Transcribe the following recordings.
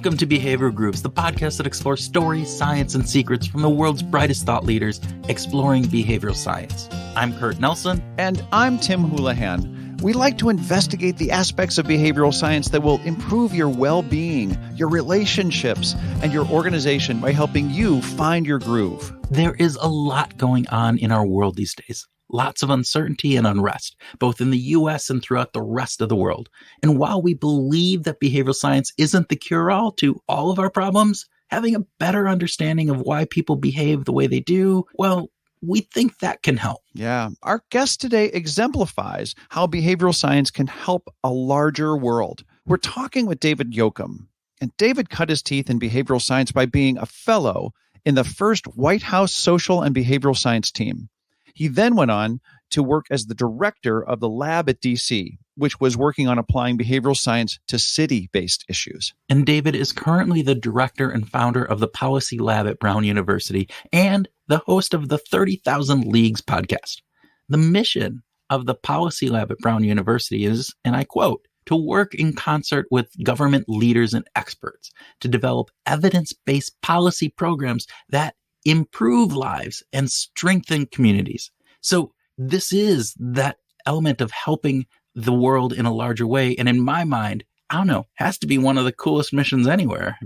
Welcome to Behavioral Grooves, the podcast that explores stories, science, and secrets from the world's brightest thought leaders exploring behavioral science. I'm Kurt Nelson. And I'm Tim Houlihan. We like to investigate the aspects of behavioral science that will improve your well-being, your relationships, and your organization by helping you find your groove. There is a lot going on in our world these days. Lots of uncertainty and unrest, both in the U.S. and throughout the rest of the world. And while we believe that behavioral science isn't the cure-all to all of our problems, having a better understanding of why people behave the way they do, well, we think that can help. Yeah. Our guest today exemplifies how behavioral science can help a larger world. We're talking with David Yokum. And David cut his teeth in behavioral science by being a fellow in the first White House social and behavioral science team. He then went on to work as the director of the lab at DC, which was working on applying behavioral science to city-based issues. And David is currently the director and founder of the Policy Lab at Brown University and the host of the 30,000 Leagues podcast. The mission of the Policy Lab at Brown University is, and I quote, to work in concert with government leaders and experts to develop evidence-based policy programs that improve lives and strengthen communities. So this is that element of helping the world in a larger way. And in my mind, I don't know, has to be one of the coolest missions anywhere.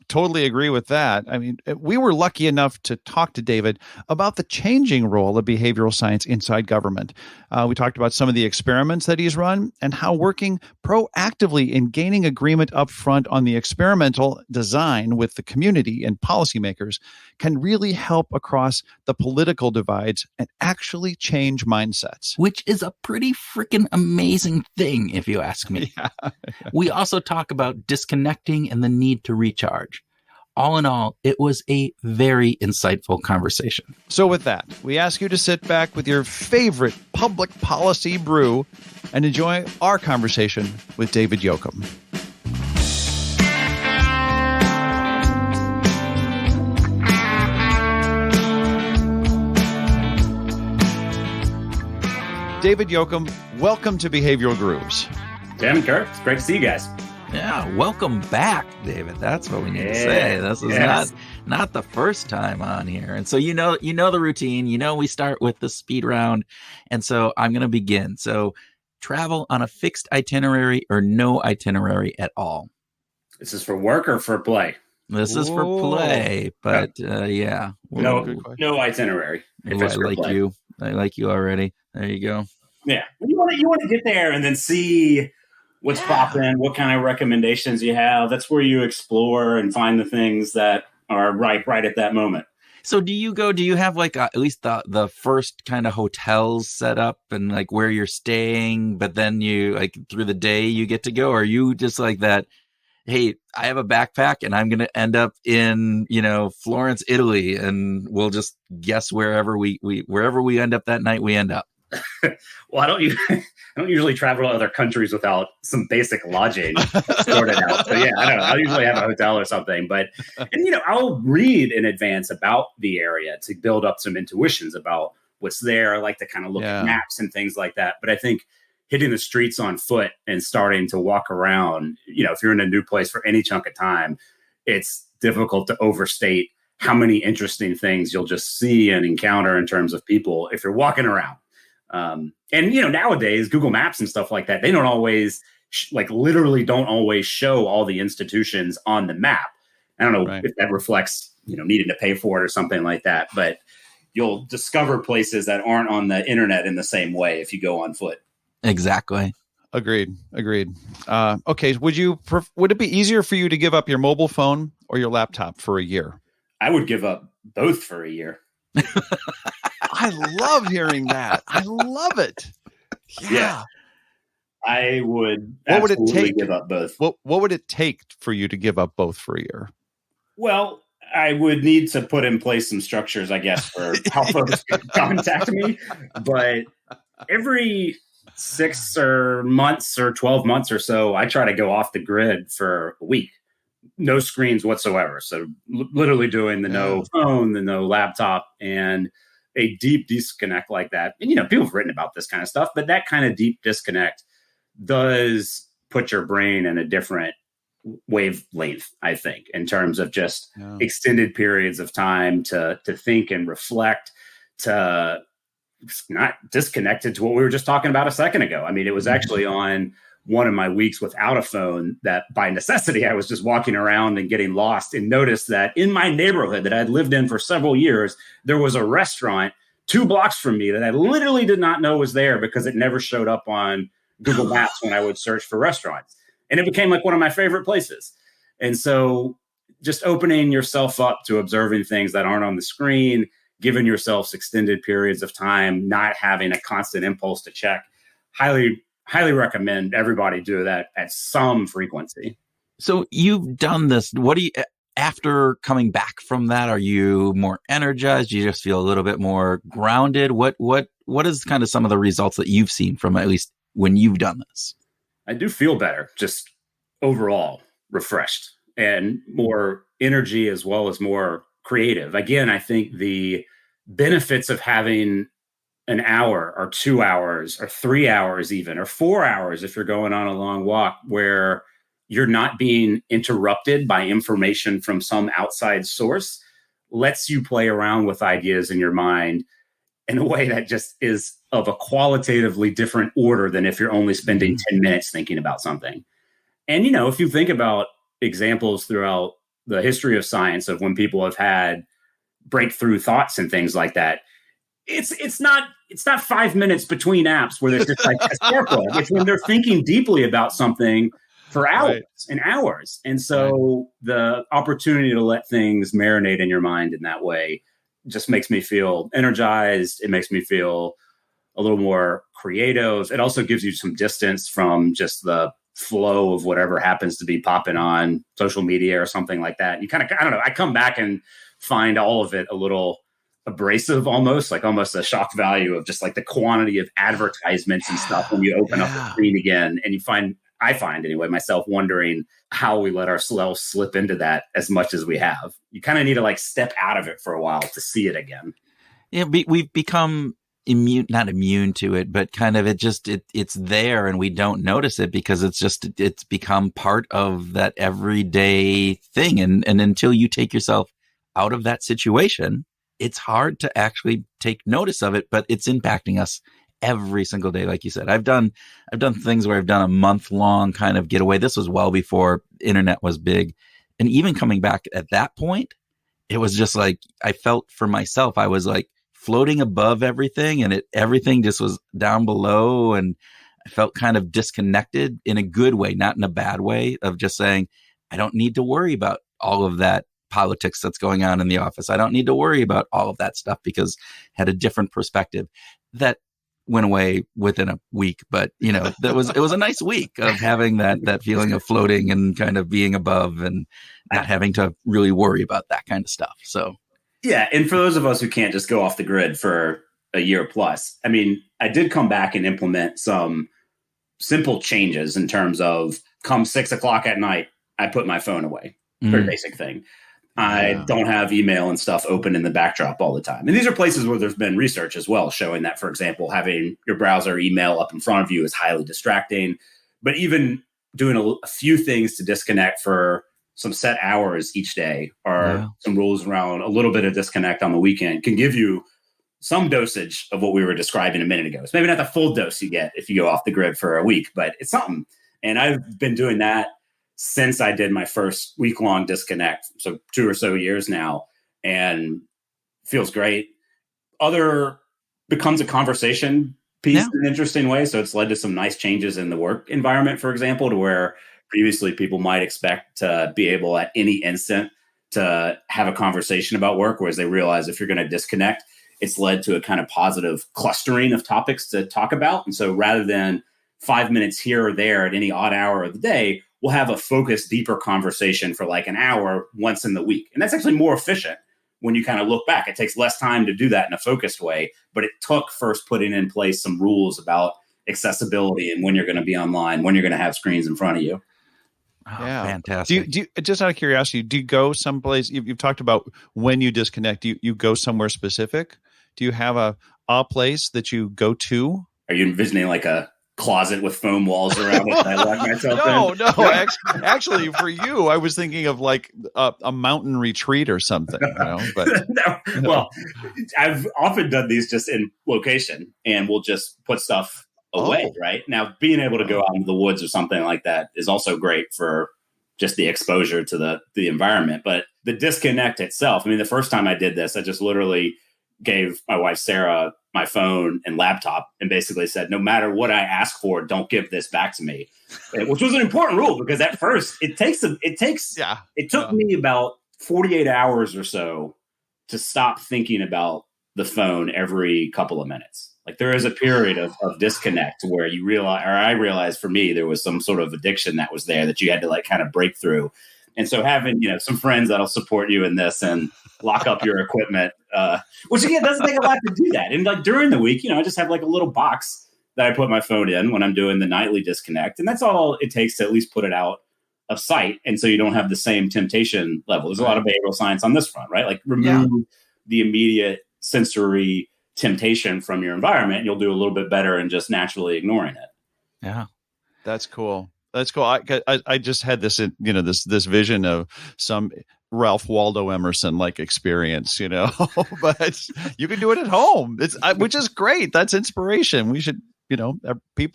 Totally agree with that. I mean, we were lucky enough to talk to David about the changing role of behavioral science inside government. We talked about some of the experiments that he's run and how working proactively in gaining agreement up front on the experimental design with the community and policymakers can really help across the political divides and actually change mindsets. Which is a pretty freaking amazing thing, if you ask me. Yeah. We also talk about disconnecting and the need to recharge. All in all, it was a very insightful conversation. So with that, we ask you to sit back with your favorite public policy brew and enjoy our conversation with David Yokum. David Yokum, welcome to Behavioral Grooves. Tim and Kurt, it's great to see you guys. Yeah, welcome back, David. That's what we need to say. This is not the first time on here. And so you know the routine. You know we start with the speed round. And so I'm going to begin. So travel on a fixed itinerary or no itinerary at all? This is for work or for play? This is for play, but yeah. No itinerary. Ooh, I like you already. There you go. Yeah. You want to get there and then see what's popping, what kind of recommendations you have. That's where you explore and find the things that are right at that moment. So do you have like at least the first kind of hotels set up and like where you're staying, but then you like through the day you get to go? Or are you just like that, hey, I have a backpack and I'm going to end up in, Florence, Italy, and we'll just guess wherever we end up that night, we end up? Well, I don't usually travel to other countries without some basic lodging sorted out. So yeah, I don't know. I'll usually have a hotel or something, and I'll read in advance about the area to build up some intuitions about what's there. I like to kind of look at maps and things like that. But I think hitting the streets on foot and starting to walk around, if you're in a new place for any chunk of time, it's difficult to overstate how many interesting things you'll just see and encounter in terms of people if you're walking around. And nowadays Google Maps and stuff like that, they don't always literally don't always show all the institutions on the map. I don't know if that reflects, needing to pay for it or something like that, but you'll discover places that aren't on the internet in the same way if you go on foot. Exactly. Agreed. Okay. Would it be easier for you to give up your mobile phone or your laptop for a year? I would give up both for a year. I love hearing that. I love it. Yeah. I would what would it take? Give up both. What would it take for you to give up both for a year? Well, I would need to put in place some structures, I guess, for how folks contact me. But every 6 months or 12 months or so, I try to go off the grid for a week. No screens whatsoever. So literally doing the no phone, the no laptop, and a deep disconnect like that. And, people have written about this kind of stuff, but that kind of deep disconnect does put your brain in a different wavelength, I think, in terms of just extended periods of time to think and reflect, to not disconnected to what we were just talking about a second ago. I mean, it was actually on one of my weeks without a phone that by necessity, I was just walking around and getting lost, and noticed that in my neighborhood that I'd lived in for several years, there was a restaurant 2 blocks from me that I literally did not know was there because it never showed up on Google Maps when I would search for restaurants. And it became like one of my favorite places. And so just opening yourself up to observing things that aren't on the screen, giving yourself extended periods of time, not having a constant impulse to check, highly recommend everybody do that at some frequency. So you've done this. What do you, after coming back from that, are you more energized? Do you just feel a little bit more grounded? What is kind of some of the results that you've seen from at least when you've done this? I do feel better, just overall refreshed and more energy as well as more creative. Again, I think the benefits of having an hour or 2 hours or 3 hours even, or 4 hours if you're going on a long walk where you're not being interrupted by information from some outside source, lets you play around with ideas in your mind in a way that just is of a qualitatively different order than if you're only spending 10 minutes thinking about something. And, you know, if you think about examples throughout the history of science of when people have had breakthrough thoughts and things like that, it's not 5 minutes between apps where there's just like a sparkle. It's when they're thinking deeply about something for hours and hours. And so the opportunity to let things marinate in your mind in that way just makes me feel energized. It makes me feel a little more creative. It also gives you some distance from just the flow of whatever happens to be popping on social media or something like that. You kind of, I don't know, I come back and find all of it a little abrasive, almost a shock value of just like the quantity of advertisements and stuff when you open up the screen again. And I find anyway, myself wondering how we let ourselves slip into that as much as we have. You kind of need to like step out of it for a while to see it again. Yeah, we've become not immune to it, but kind of it's there and we don't notice it because it's become part of that everyday thing. And until you take yourself out of that situation, it's hard to actually take notice of it, but it's impacting us every single day. Like you said, I've done things where I've done a month-long kind of getaway. This was well before internet was big. And even coming back at that point, it was just like, I felt for myself, I was like floating above everything and everything just was down below. And I felt kind of disconnected in a good way, not in a bad way, of just saying, I don't need to worry about all of that politics that's going on in the office. I don't need to worry about all of that stuff because I had a different perspective. That went away within a week, but you know, it was a nice week of having that feeling of floating and kind of being above and not having to really worry about that kind of stuff. So yeah, and for those of us who can't just go off the grid for a year plus, I mean, I did come back and implement some simple changes in terms of come 6 o'clock at night, I put my phone away. Very basic thing. I don't have email and stuff open in the backdrop all the time. And these are places where there's been research as well showing that, for example, having your browser email up in front of you is highly distracting. But even doing a few things to disconnect for some set hours each day or some rules around a little bit of disconnect on the weekend can give you some dosage of what we were describing a minute ago. It's maybe not the full dose you get if you go off the grid for a week, but it's something. And I've been doing that since I did my first week-long disconnect, so 2 or so years now, and feels great. Other becomes a conversation piece in an interesting way. So it's led to some nice changes in the work environment, for example, to where previously people might expect to be able at any instant to have a conversation about work, whereas they realize if you're going to disconnect, it's led to a kind of positive clustering of topics to talk about. And so rather than 5 minutes here or there at any odd hour of the day, we'll have a focused, deeper conversation for like an hour once in the week. And that's actually more efficient when you kind of look back. It takes less time to do that in a focused way, but it took first putting in place some rules about accessibility and when you're going to be online, when you're going to have screens in front of you. Oh, fantastic. Do you, just out of curiosity, do you go someplace? You've talked about when you disconnect, you go somewhere specific. Do you have a place that you go to? Are you envisioning like a closet with foam walls around it that I lock myself in. No. Actually, for you, I was thinking of like a mountain retreat or something. But Well, I've often done these just in location, and we'll just put stuff away. Right now, being able to go out into the woods or something like that is also great for just the exposure to the environment. But the disconnect itself, I mean, the first time I did this, I just literally gave my wife, Sarah, my phone and laptop and basically said, no matter what I ask for, don't give this back to me, which was an important rule because at first it took me about 48 hours or so to stop thinking about the phone every couple of minutes. Like there is a period of disconnect where you realize, or I realized for me, there was some sort of addiction that was there that you had to like kind of break through. And so having, some friends that'll support you in this and lock up your equipment, which again, doesn't take a lot to do that. And like during the week, I just have like a little box that I put my phone in when I'm doing the nightly disconnect. And that's all it takes to at least put it out of sight. And so you don't have the same temptation level. There's a lot of behavioral science on this front, right? Like remove the immediate sensory temptation from your environment. And you'll do a little bit better in just naturally ignoring it. Yeah. That's cool. That's cool. I just had this, this vision of some Ralph Waldo Emerson like experience, but you can do it at home. Which is great. That's inspiration. We should,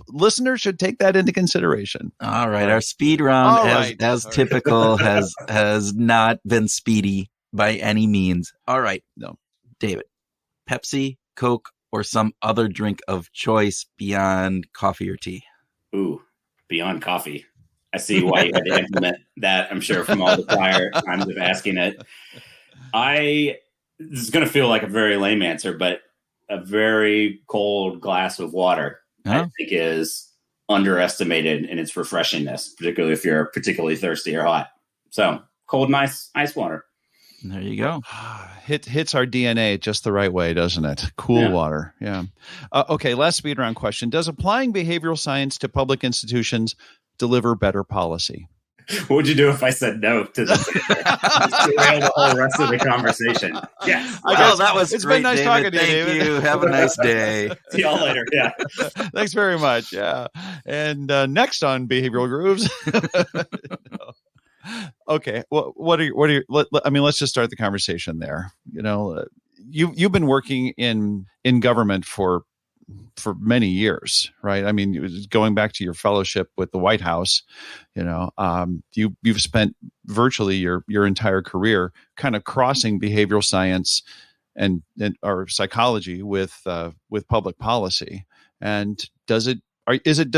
listeners should take that into consideration. All right. Our speed round, as typical, has not been speedy by any means. All right. No, David, Pepsi, Coke, or some other drink of choice beyond coffee or tea? Ooh. Beyond coffee. I see why you had to implement that, I'm sure, from all the prior times of asking it. This is going to feel like a very lame answer, but a very cold glass of water, I think, is underestimated in its refreshingness, particularly if you're particularly thirsty or hot. So cold and ice water. There you go. Hits our DNA just the right way, doesn't it? Cool water. Yeah. Okay. Last speed round question. Does applying behavioral science to public institutions deliver better policy? What would you do if I said no to this? Derail the whole rest of the conversation. Yes. Well, that was it's great, been nice David. talking to you, Thank David. you. Have a nice day. See y'all later. Yeah. Thanks very much. Yeah. And next on Behavioral Grooves. Okay. Well, let's just start the conversation there. You've been working in government for many years, right? I mean, going back to your fellowship with the White House, you've spent virtually your entire career kind of crossing behavioral science and or psychology with public policy. And does it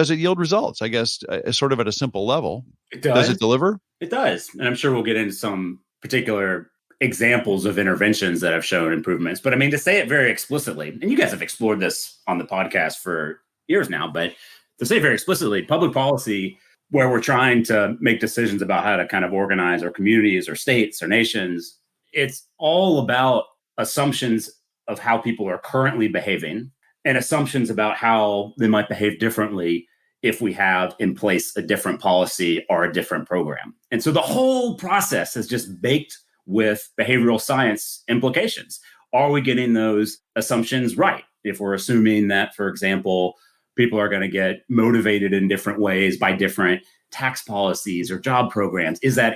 yield results? I guess sort of at a simple level. It does. Does it deliver? It does. And I'm sure we'll get into some particular examples of interventions that have shown improvements. But I mean, to say it very explicitly, and you guys have explored this on the podcast for years now, but to say it very explicitly, public policy, where we're trying to make decisions about how to kind of organize our communities or states or nations, it's all about assumptions of how people are currently behaving and assumptions about how they might behave differently if we have in place a different policy or a different program. And so the whole process is just baked with behavioral science implications. Are we getting those assumptions right? If we're assuming that, for example, people are going to get motivated in different ways by different tax policies or job programs, is that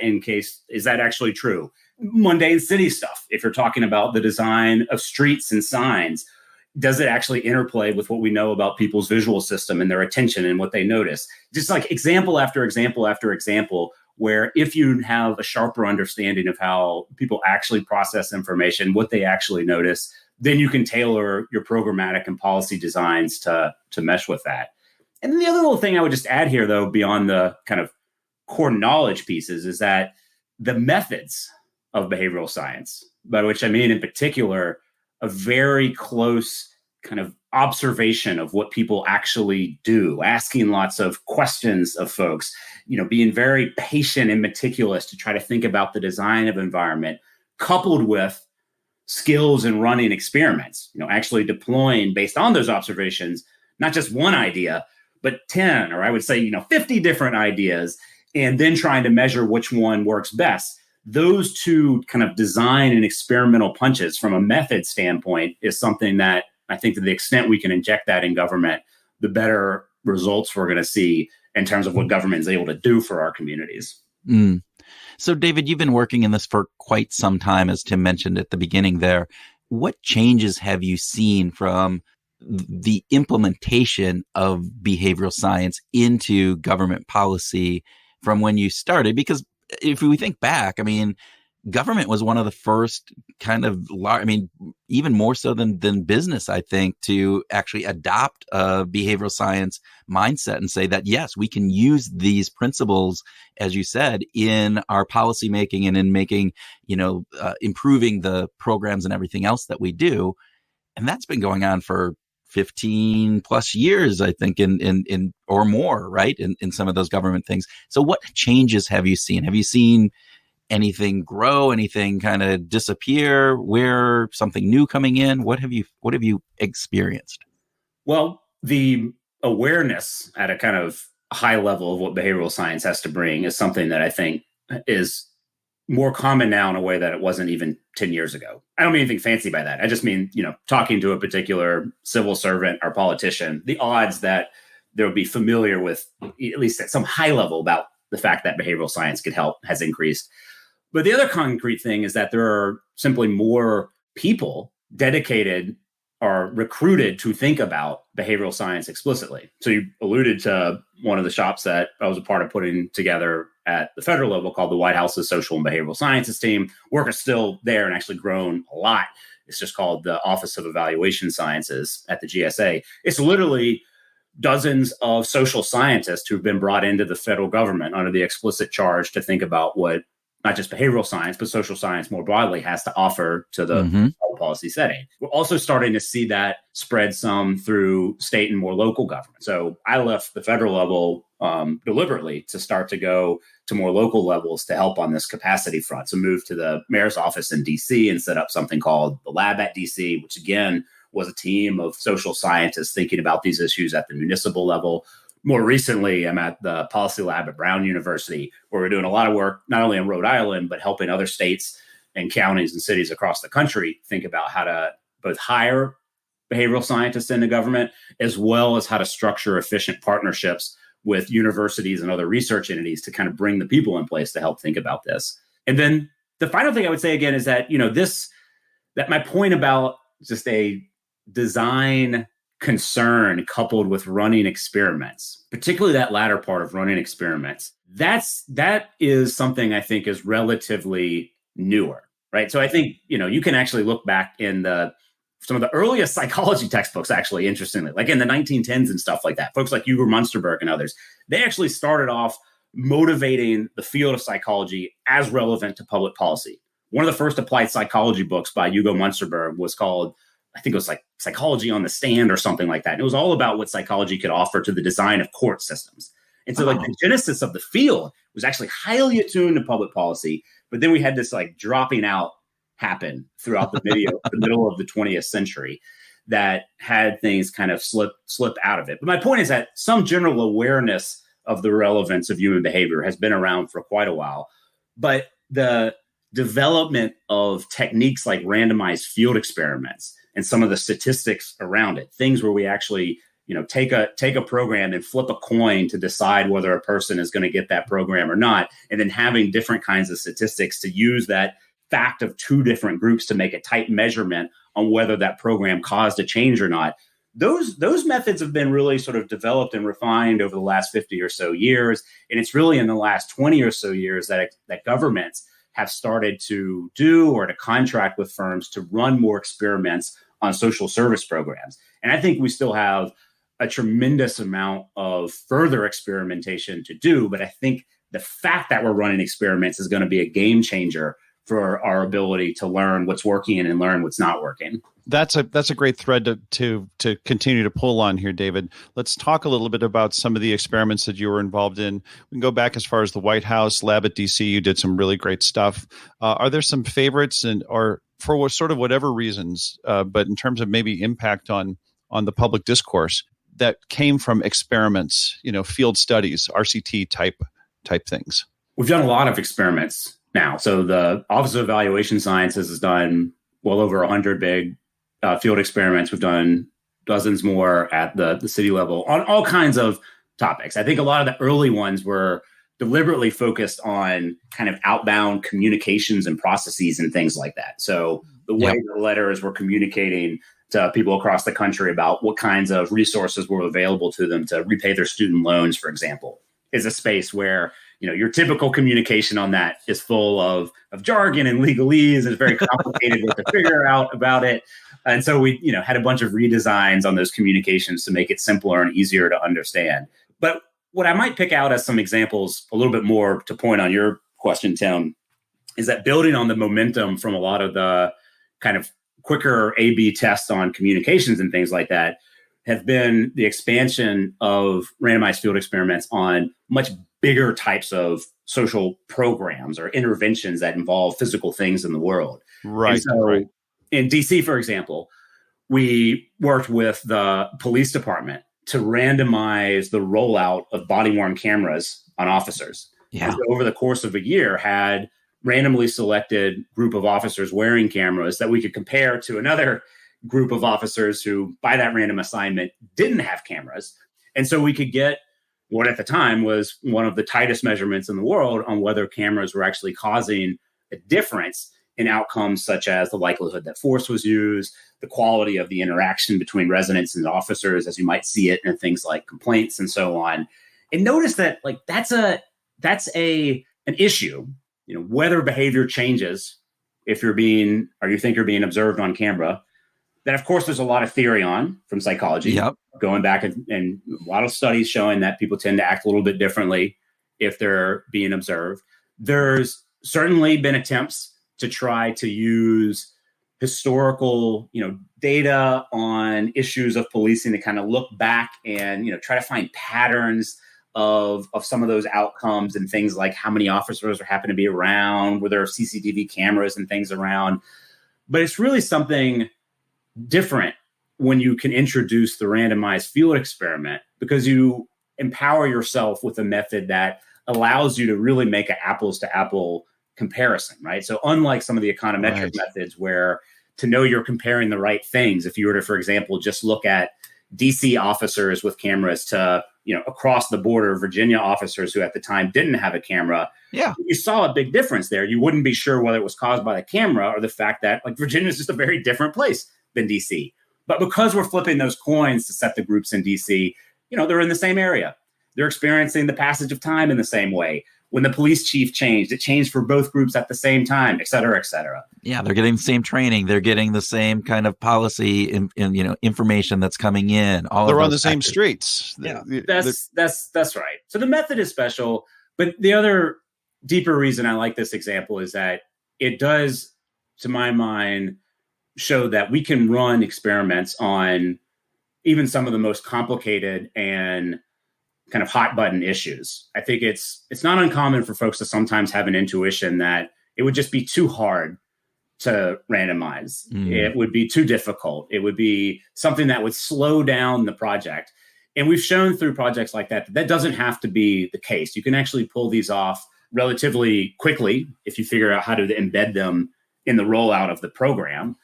actually true? Mundane city stuff. If you're talking about the design of streets and signs, does it actually interplay with what we know about people's visual system and their attention and what they notice? Just like example after example after example, where if you have a sharper understanding of how people actually process information, what they actually notice, then you can tailor your programmatic and policy designs to mesh with that. And then the other little thing I would just add here, though, beyond the kind of core knowledge pieces, is that the methods of behavioral science, by which I mean in particular, a very close kind of observation of what people actually do, asking lots of questions of folks, being very patient and meticulous to try to think about the design of environment, coupled with skills in running experiments, actually deploying based on those observations, not just one idea, but 10, or I would say, 50 different ideas, and then trying to measure which one works best. Those two kind of design and experimental punches from a method standpoint is something that I think to the extent we can inject that in government, the better results we're going to see in terms of what government is able to do for our communities. Mm. So, David, you've been working in this for quite some time, as Tim mentioned at the beginning there. What changes have you seen from the implementation of behavioral science into government policy from when you started? Because if we think back, I mean, government was one of the first kind of large, I mean, even more so than business, I think, to actually adopt a behavioral science mindset and say that, yes, we can use these principles, as you said, in our policy making and in making, improving the programs and everything else that we do. And that's been going on for 15 plus years, I think, in or more, right? In some of those government things. So what changes have you seen? Have you seen anything grow, anything kind of disappear, where something new coming in? What have you experienced? Well, the awareness at a kind of high level of what behavioral science has to bring is something that I think is more common now in a way that it wasn't even 10 years ago. I don't mean anything fancy by that. I just mean, talking to a particular civil servant or politician, the odds that they'll be familiar with, at least at some high level, about the fact that behavioral science could help has increased. But the other concrete thing is that there are simply more people dedicated or recruited to think about behavioral science explicitly. So you alluded to one of the shops that I was a part of putting together at the federal level called the White House's Social and Behavioral Sciences team. Work is still there and actually grown a lot. It's just called the Office of Evaluation Sciences at the GSA. It's literally dozens of social scientists who've been brought into the federal government under the explicit charge to think about what not just behavioral science, but social science more broadly has to offer to the policy setting. We're also starting to see that spread some through state and more local government. So I left the federal level deliberately to start to go to more local levels to help on this capacity front. So moved to the mayor's office in DC and set up something called the Lab at DC, which again was a team of social scientists thinking about these issues at the municipal level. More recently, I'm at the Policy Lab at Brown University, where we're doing a lot of work, not only in Rhode Island, but helping other states and counties and cities across the country think about how to both hire behavioral scientists into government, as well as how to structure efficient partnerships with universities and other research entities to kind of bring the people in place to help think about this. And then the final thing I would say again is that, that my point about just a design concern coupled with running experiments, particularly that latter part of running experiments, that is something I think is relatively newer, right? So I think, you can actually look back in some of the earliest psychology textbooks, actually, interestingly, like in the 1910s and stuff like that. Folks like Hugo Munsterberg and others, they actually started off motivating the field of psychology as relevant to public policy. One of the first applied psychology books by Hugo Munsterberg was called, I think it was like Psychology on the Stand or something like that. And it was all about what psychology could offer to the design of court systems. And so like the genesis of the field was actually highly attuned to public policy. But then we had this like dropping out happen throughout the middle of the 20th century that had things kind of slip out of it. But my point is that some general awareness of the relevance of human behavior has been around for quite a while. But the development of techniques like randomized field experiments and some of the statistics around it, things where we actually, take a program and flip a coin to decide whether a person is going to get that program or not, and then having different kinds of statistics to use that fact of two different groups to make a tight measurement on whether that program caused a change or not. Those methods have been really sort of developed and refined over the last 50 or so years. And it's really in the last 20 or so years that governments have started to do or to contract with firms to run more experiments on social service programs. And I think we still have a tremendous amount of further experimentation to do. But I think the fact that we're running experiments is going to be a game changer for our ability to learn what's working and learn what's not working. That's a great thread to continue to pull on here, David. Let's talk a little bit about some of the experiments that you were involved in. We can go back as far as the White House, Lab at DC. You did some really great stuff. Are there some favorites, or for sort of whatever reasons, but in terms of maybe impact on the public discourse that came from experiments, field studies, RCT type things? We've done a lot of experiments now. So the Office of Evaluation Sciences has done well over 100 big field experiments. We've done dozens more at the city level on all kinds of topics. I think a lot of the early ones were deliberately focused on kind of outbound communications and processes and things like that. So the way the letters were communicating to people across the country about what kinds of resources were available to them to repay their student loans, for example, is a space where, your typical communication on that is full of jargon and legalese. It's very complicated what to figure out about it. And so we, had a bunch of redesigns on those communications to make it simpler and easier to understand. But what I might pick out as some examples a little bit more to point on your question, Tim, is that building on the momentum from a lot of the kind of quicker A/B tests on communications and things like that have been the expansion of randomized field experiments on much bigger types of social programs or interventions that involve physical things in the world. Right. And so in DC, for example, we worked with the police department to randomize the rollout of body-worn cameras on officers. Yeah. And so over the course of a year, had randomly selected group of officers wearing cameras that we could compare to another group of officers who, by that random assignment, didn't have cameras. And so we could get what at the time was one of the tightest measurements in the world on whether cameras were actually causing a difference in outcomes such as the likelihood that force was used, the quality of the interaction between residents and officers, as you might see it in things like complaints and so on. And notice that that's an issue, whether behavior changes if you think you're being observed on camera. That, of course, there's a lot of theory on from psychology, going back and a lot of studies showing that people tend to act a little bit differently if they're being observed. There's certainly been attempts to try to use historical, data on issues of policing to kind of look back and, try to find patterns of some of those outcomes and things like how many officers happen to be around, were there CCTV cameras and things around. But it's really something different when you can introduce the randomized field experiment, because you empower yourself with a method that allows you to really make an apples to apple comparison, right? So unlike some of the econometric methods where to know you're comparing the right things, if you were to, for example, just look at DC officers with cameras to, across the border, Virginia officers who at the time didn't have a camera, you saw a big difference there. You wouldn't be sure whether it was caused by the camera or the fact that Virginia is just a very different place than DC. But because we're flipping those coins to set the groups in DC, they're in the same area. They're experiencing the passage of time in the same way. When the police chief changed, it changed for both groups at the same time, et cetera, et cetera. Yeah, they're getting the same training. They're getting the same kind of policy and information that's coming in. They're on the same streets. Yeah, that's right. So the method is special, but the other deeper reason I like this example is that it does, to my mind, show that we can run experiments on even some of the most complicated and kind of hot button issues. I think it's not uncommon for folks to sometimes have an intuition that it would just be too hard to randomize. It would be too difficult. It would be something that would slow down the project. And we've shown through projects like that doesn't have to be the case. You can actually pull these off relatively quickly if you figure out how to embed them in the rollout of the program.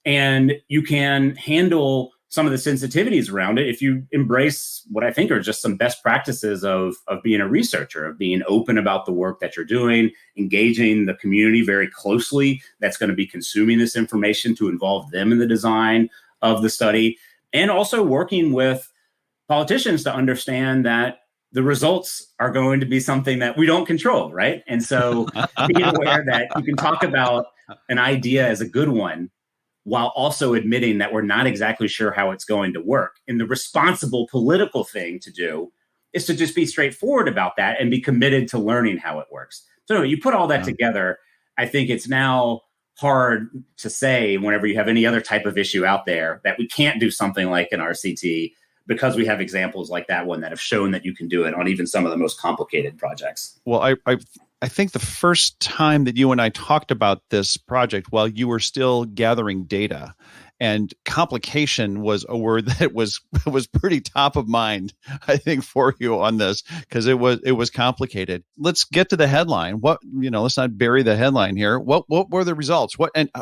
And you can handle some of the sensitivities around it if you embrace what I think are just some best practices of being a researcher, of being open about the work that you're doing, engaging the community very closely that's going to be consuming this information to involve them in the design of the study, and also working with politicians to understand that the results are going to be something that we don't control, right? And so being aware that you can talk about an idea as a good one while also admitting that we're not exactly sure how it's going to work. And the responsible political thing to do is to just be straightforward about that and be committed to learning how it works. So you put all that together, I think it's now hard to say whenever you have any other type of issue out there that we can't do something like an RCT, because we have examples like that one that have shown that you can do it on even some of the most complicated projects. Well, I think the first time that you and I talked about this project while you were still gathering data, And complication was a word that was pretty top of mind, I think, for you on this, because it was complicated. Let's get to the headline. Let's not bury the headline here. What were the results?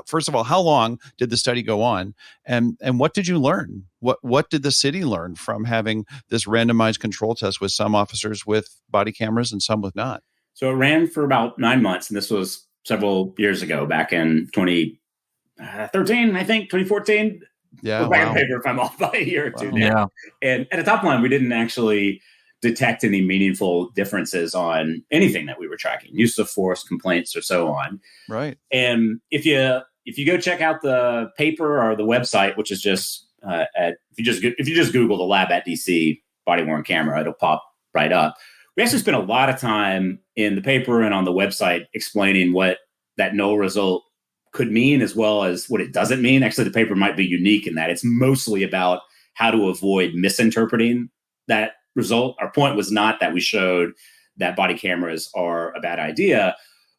First of all, how long did the study go on? And what did you learn? What did the city learn from having this randomized control test with some officers with body cameras and some with not? So it ran for about 9 months, and this was several years ago, back in 2013, I think, 2014. Yeah, wow. Paper if I'm off by a year or two. Wow. Yeah. And at the top line, we didn't actually detect any meaningful differences on anything that we were tracking, use of force, complaints, or so on. Right. And if you go check out the paper or the website, which is just if you just Google the lab at DC body worn camera, it'll pop right up. We actually spent a lot of time in the paper and on the website explaining what that null result could mean, as well as what it doesn't mean. Actually, the paper might be unique in that it's mostly about how to avoid misinterpreting that result. Our point was not that we showed that body cameras are a bad idea,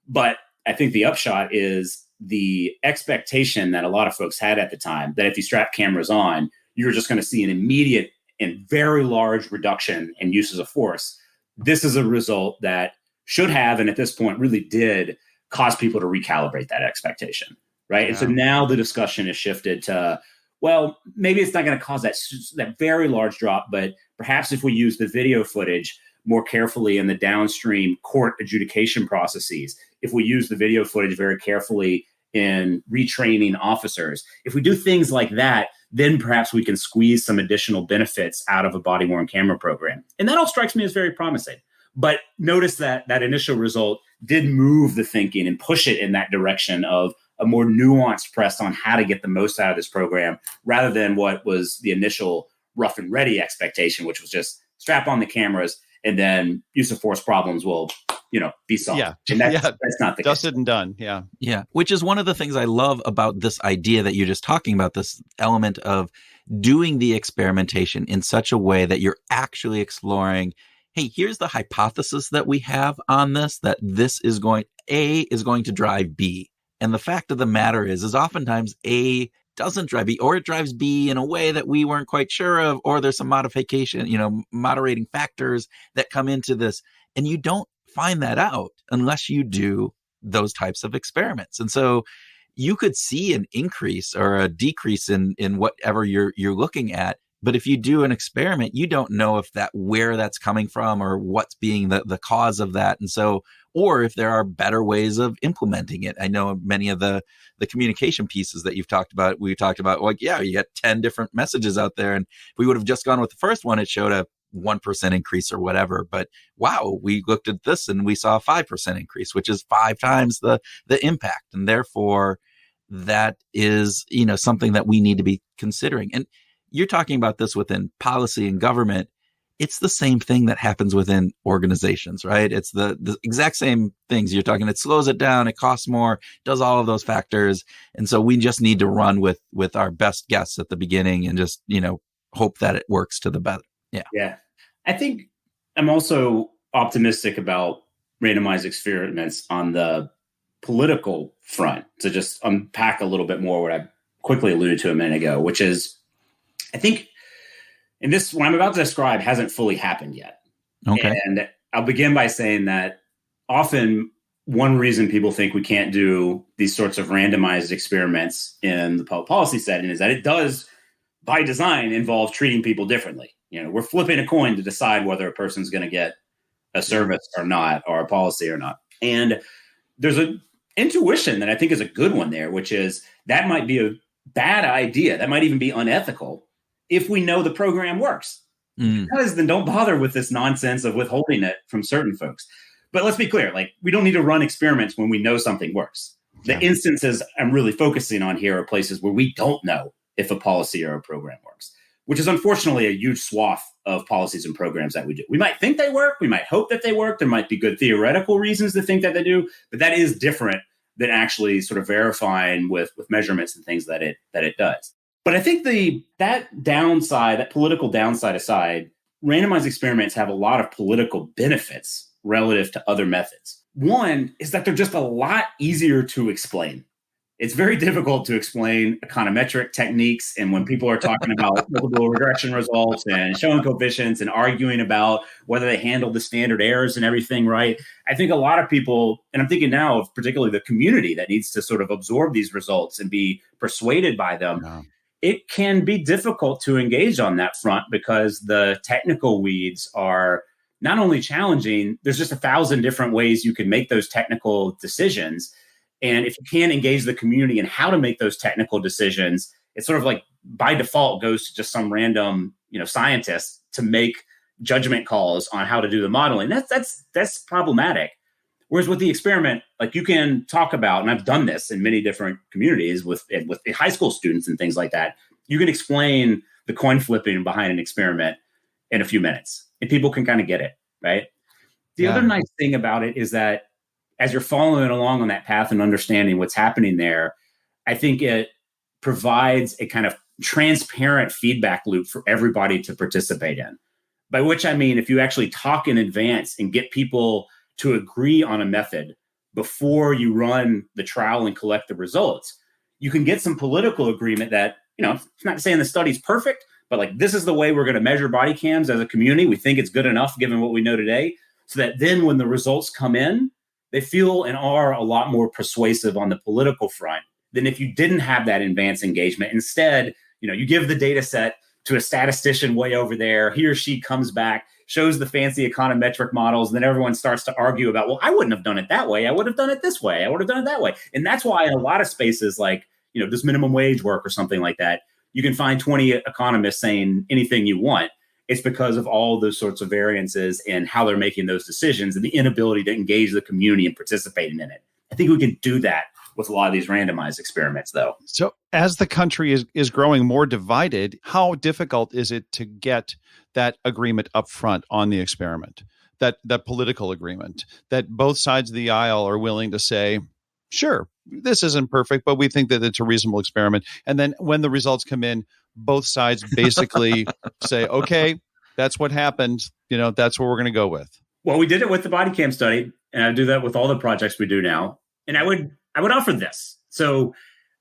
but I think the upshot is the expectation that a lot of folks had at the time that if you strap cameras on, you're just going to see an immediate and very large reduction in uses of force. This is a result that should have, and at this point really did, cause people to recalibrate that expectation, right? Yeah. And so now the discussion is shifted to, well, maybe it's not going to cause that very large drop, but perhaps if we use the video footage more carefully in the downstream court adjudication processes, if we use the video footage very carefully in retraining officers, if we do things like that, then perhaps we can squeeze some additional benefits out of a body-worn camera program. And that all strikes me as very promising. But notice that initial result did move the thinking and push it in that direction of a more nuanced press on how to get the most out of this program, rather than what was the initial rough and ready expectation, which was just strap on the cameras and then use of force problems will, be solved. Yeah. And that's not the case. Dusted and done. Yeah. Yeah. Which is one of the things I love about this idea that you're just talking about, this element of doing the experimentation in such a way that you're actually exploring, hey, here's the hypothesis that we have on this, that this is going to drive B. And the fact of the matter is oftentimes A doesn't drive B, or it drives B in a way that we weren't quite sure of, or there's some modification, moderating factors that come into this. And you don't find that out unless you do those types of experiments. And so you could see an increase or a decrease in whatever you're looking at. But if you do an experiment, you don't know where that's coming from or what's being the cause of that. And so, or if there are better ways of implementing it. I know many of the communication pieces that you've talked about, we talked about, like, yeah, you got 10 different messages out there. And if we would have just gone with the first one, it showed a 1% increase or whatever. But wow, we looked at this and we saw a 5% increase, which is 5 times the impact. And therefore, that is, something that we need to be considering. And you're talking about this within policy and government. It's the same thing that happens within organizations, right? It's the exact same things you're talking. It slows it down. It costs more, does all of those factors. And so we just need to run with our best guess at the beginning and just, hope that it works to the better. Yeah. Yeah. I think I'm also optimistic about randomized experiments on the political front, to just unpack a little bit more what I quickly alluded to a minute ago, which is, I think, and this, what I'm about to describe, hasn't fully happened yet. Okay. And I'll begin by saying that often one reason people think we can't do these sorts of randomized experiments in the public policy setting is that it does, by design, involve treating people differently. We're flipping a coin to decide whether a person's going to get a service or not, or a policy or not. And there's an intuition that I think is a good one there, which is that might be a bad idea. That might even be unethical if we know the program works. Because then don't bother with this nonsense of withholding it from certain folks. But let's be clear, we don't need to run experiments when we know something works. The instances I'm really focusing on here are places where we don't know if a policy or a program works, which is unfortunately a huge swath of policies and programs that we do. We might think they work. We might hope that they work. There might be good theoretical reasons to think that they do, but that is different than actually sort of verifying with measurements and things that it does. But I think that political downside aside, randomized experiments have a lot of political benefits relative to other methods. One is that they're just a lot easier to explain. It's very difficult to explain econometric techniques. And when people are talking about multiple regression results and showing coefficients and arguing about whether they handle the standard errors and everything right, I think a lot of people, and I'm thinking now of particularly the community that needs to sort of absorb these results and be persuaded by them. Yeah. It can be difficult to engage on that front because the technical weeds are not only challenging, there's just 1,000 different ways you can make those technical decisions. And if you can't engage the community in how to make those technical decisions, it's sort of like by default goes to just some random, scientist to make judgment calls on how to do the modeling. That's problematic. Whereas with the experiment, like you can talk about, and I've done this in many different communities with high school students and things like that, you can explain the coin flipping behind an experiment in a few minutes and people can kind of get it, right? The other nice thing about it is that as you're following along on that path and understanding what's happening there, I think it provides a kind of transparent feedback loop for everybody to participate in. By which I mean, if you actually talk in advance and get people to agree on a method before you run the trial and collect the results, you can get some political agreement that, it's not saying the study's perfect, but like, this is the way we're going to measure body cams as a community. We think it's good enough given what we know today, so that then when the results come in, they feel and are a lot more persuasive on the political front than if you didn't have that advanced engagement. Instead, you give the data set to a statistician way over there. He or she comes back, shows the fancy econometric models, and then everyone starts to argue about, well, I wouldn't have done it that way. I would have done it this way. I would have done it that way. And that's why in a lot of spaces like, this minimum wage work or something like that, you can find 20 economists saying anything you want. It's because of all those sorts of variances in how they're making those decisions and the inability to engage the community and participating in it. I think we can do that with a lot of these randomized experiments, though. So as the country is growing more divided, how difficult is it to get that agreement up front on the experiment, that political agreement, that both sides of the aisle are willing to say, sure, this isn't perfect, but we think that it's a reasonable experiment. And then when the results come in, both sides basically say, okay, that's what happened. That's what we're going to go with. Well, we did it with the body cam study, and I do that with all the projects we do now. And I would offer this. So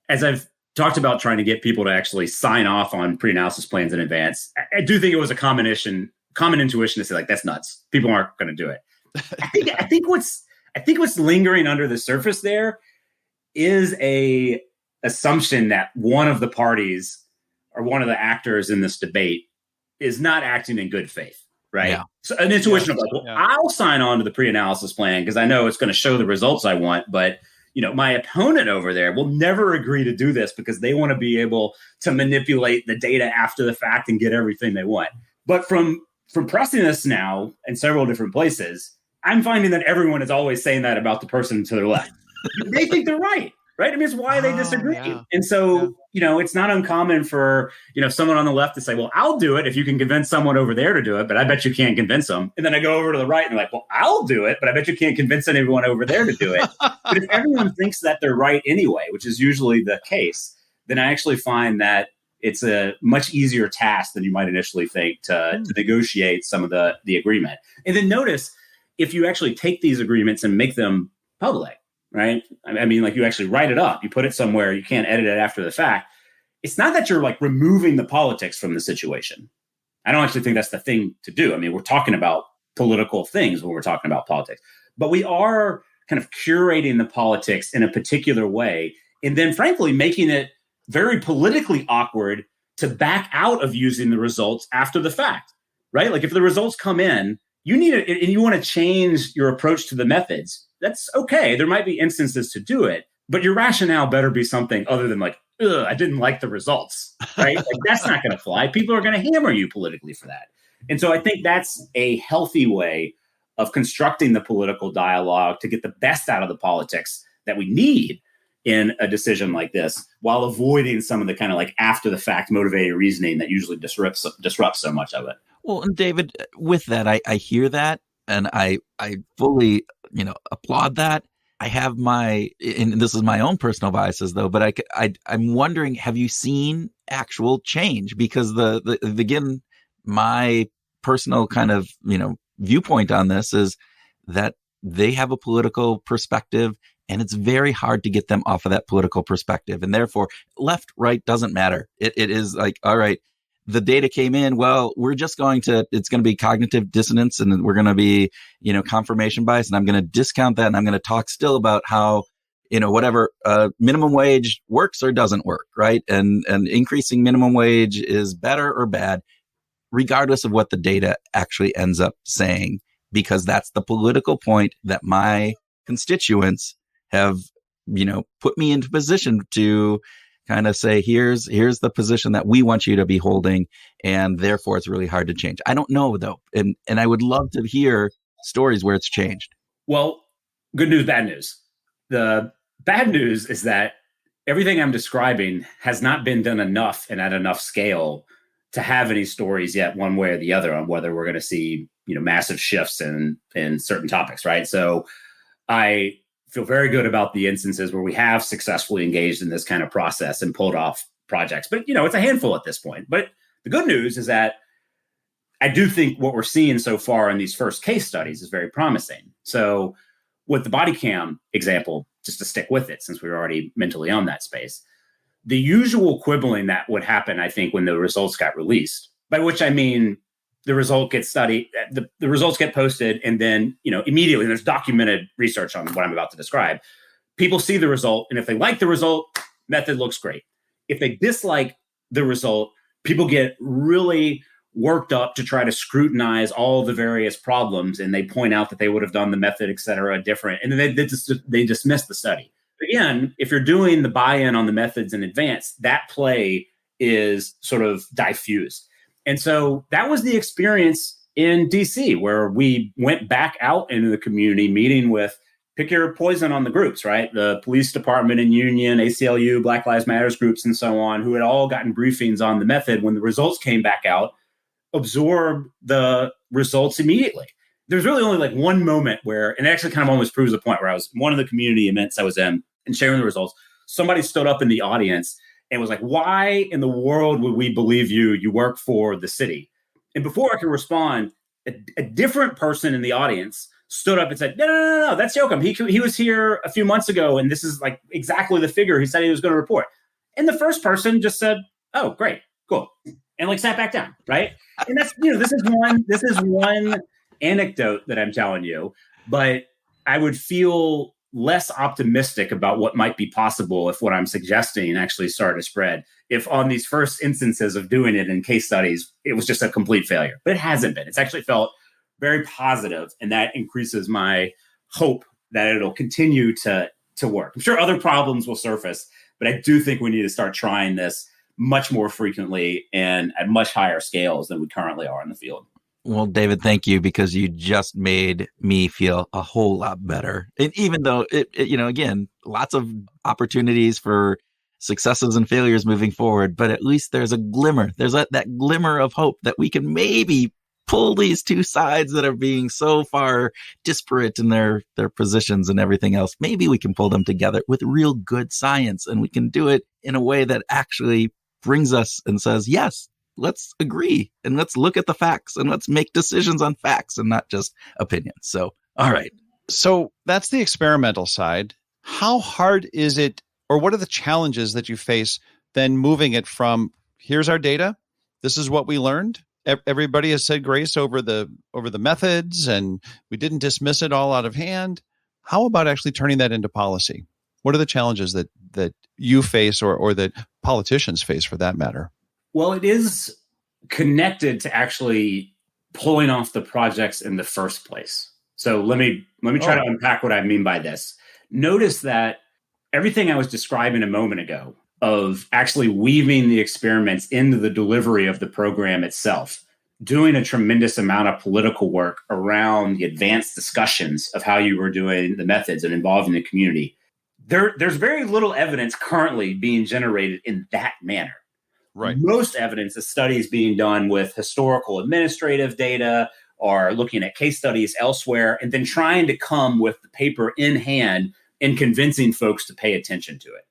as I've talked about trying to get people to actually sign off on pre-analysis plans in advance, I do think it was a common intuition to say, like, that's nuts. People aren't going to do it. I think what's lingering under the surface there is a assumption that one of the parties or one of the actors in this debate is not acting in good faith, right? Yeah. So an intuition of like, well, I'll sign on to the pre-analysis plan because I know it's going to show the results I want, but my opponent over there will never agree to do this because they want to be able to manipulate the data after the fact and get everything they want. But from pressing this now in several different places, I'm finding that everyone is always saying that about the person to their left. They think they're right? I mean, it's why they disagree. Yeah. And so, it's not uncommon for, someone on the left to say, well, I'll do it if you can convince someone over there to do it, but I bet you can't convince them. And then I go over to the right and they're like, well, I'll do it, but I bet you can't convince anyone over there to do it. But if everyone thinks that they're right anyway, which is usually the case, then I actually find that it's a much easier task than you might initially think to negotiate some of the agreement. And then notice, if you actually take these agreements and make them public, right? I mean, like you actually write it up, you put it somewhere, you can't edit it after the fact. It's not that you're like removing the politics from the situation. I don't actually think that's the thing to do. I mean, we're talking about political things when we're talking about politics, but we are kind of curating the politics in a particular way. And then frankly, making it very politically awkward to back out of using the results after the fact, right? Like if the results come in, you need it and you want to change your approach to the methods. That's okay. There might be instances to do it, but your rationale better be something other than like, I didn't like the results, right? Like that's not going to fly. People are going to hammer you politically for that. And so I think that's a healthy way of constructing the political dialogue to get the best out of the politics that we need in a decision like this, while avoiding some of the kind of like after the fact motivated reasoning that usually disrupts so much of it. Well, and David, with that, I hear that and I fully, applaud that. I have and this is my own personal biases though, but I'm wondering, have you seen actual change? Because again, my personal kind of, viewpoint on this is that they have a political perspective And it's very hard to get them off of that political perspective. And therefore, left, right doesn't matter. It is like, all right, the data came in. Well, it's going to be cognitive dissonance, and we're going to be, confirmation bias. And I'm going to discount that. And I'm going to talk still about how, whatever minimum wage works or doesn't work, right? And increasing minimum wage is better or bad, regardless of what the data actually ends up saying, because that's the political point that my constituents have, put me into position to kind of say, here's the position that we want you to be holding. And therefore it's really hard to change. I don't know though. And I would love to hear stories where it's changed. Well, good news, bad news. The bad news is that everything I'm describing has not been done enough and at enough scale to have any stories yet one way or the other on whether we're going to see, massive shifts in certain topics, right? So I feel very good about the instances where we have successfully engaged in this kind of process and pulled off projects. But, it's a handful at this point. But the good news is that I do think what we're seeing so far in these first case studies is very promising. So with the body cam example, just to stick with it, since we were already mentally on that space, the usual quibbling that would happen, I think, when the results got released, by which I mean the result gets studied, the results get posted, and then, immediately there's documented research on what I'm about to describe. People see the result, and if they like the result, method looks great. If they dislike the result, people get really worked up to try to scrutinize all the various problems, and they point out that they would have done the method, et cetera, different, and then they dismiss the study. Again, if you're doing the buy-in on the methods in advance, that play is sort of diffused. And so that was the experience in DC, where we went back out into the community, meeting with, pick your poison on the groups, right? The police department and union, ACLU, Black Lives Matters groups, and so on, who had all gotten briefings on the method. When the results came back out, absorb the results immediately. There's really only like one moment where, and it actually kind of almost proves the point, where I was one of the community events I was in and sharing the results. Somebody stood up in the audience and was like, why in the world would we believe you? You work for the city. And before I could respond, a different person in the audience stood up and said, no, that's Yokum. He was here a few months ago, and this is like exactly the figure he said he was going to report. And the first person just said, oh, great, cool. And like sat back down, right? And that's, this is one anecdote that I'm telling you, but I would feel less optimistic about what might be possible if what I'm suggesting actually started to spread. If on these first instances of doing it in case studies, it was just a complete failure. But it hasn't been. It's actually felt very positive, and that increases my hope that it'll continue to work. I'm sure other problems will surface, but I do think we need to start trying this much more frequently and at much higher scales than we currently are in the field. Well, David, thank you, because you just made me feel a whole lot better. And even though it again, lots of opportunities for successes and failures moving forward, but at least there's a glimmer. There's that glimmer of hope that we can maybe pull these two sides that are being so far disparate in their positions and everything else. Maybe we can pull them together with real good science, and we can do it in a way that actually brings us and says, yes, let's agree and let's look at the facts and let's make decisions on facts and not just opinions. So, all right. So that's the experimental side. How hard is it, or what are the challenges that you face then moving it from, here's our data, this is what we learned, everybody has said grace over the methods, and we didn't dismiss it all out of hand. How about actually turning that into policy? What are the challenges that you face or that politicians face for that matter? Well, it is connected to actually pulling off the projects in the first place. So let me try to unpack what I mean by this. Notice that everything I was describing a moment ago of actually weaving the experiments into the delivery of the program itself, doing a tremendous amount of political work around the advanced discussions of how you were doing the methods and involving the community. There's very little evidence currently being generated in that manner. Right. Most evidence is studies being done with historical administrative data or looking at case studies elsewhere, and then trying to come with the paper in hand and convincing folks to pay attention to it.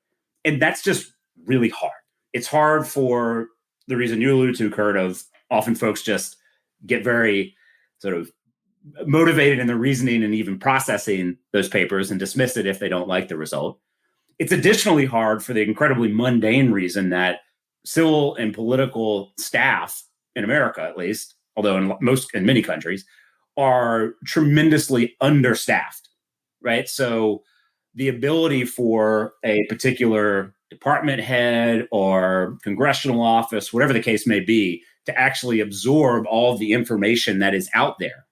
And that's just really hard. It's hard for the reason you alluded to, Kurt, of often folks just get very sort of motivated in the reasoning and even processing those papers and dismiss it if they don't like the result. It's additionally hard for the incredibly mundane reason that civil and political staff in America, at least, although in many countries, are tremendously understaffed, right? So the ability for a particular department head or congressional office, whatever the case may be, to actually absorb all of the information that is out there.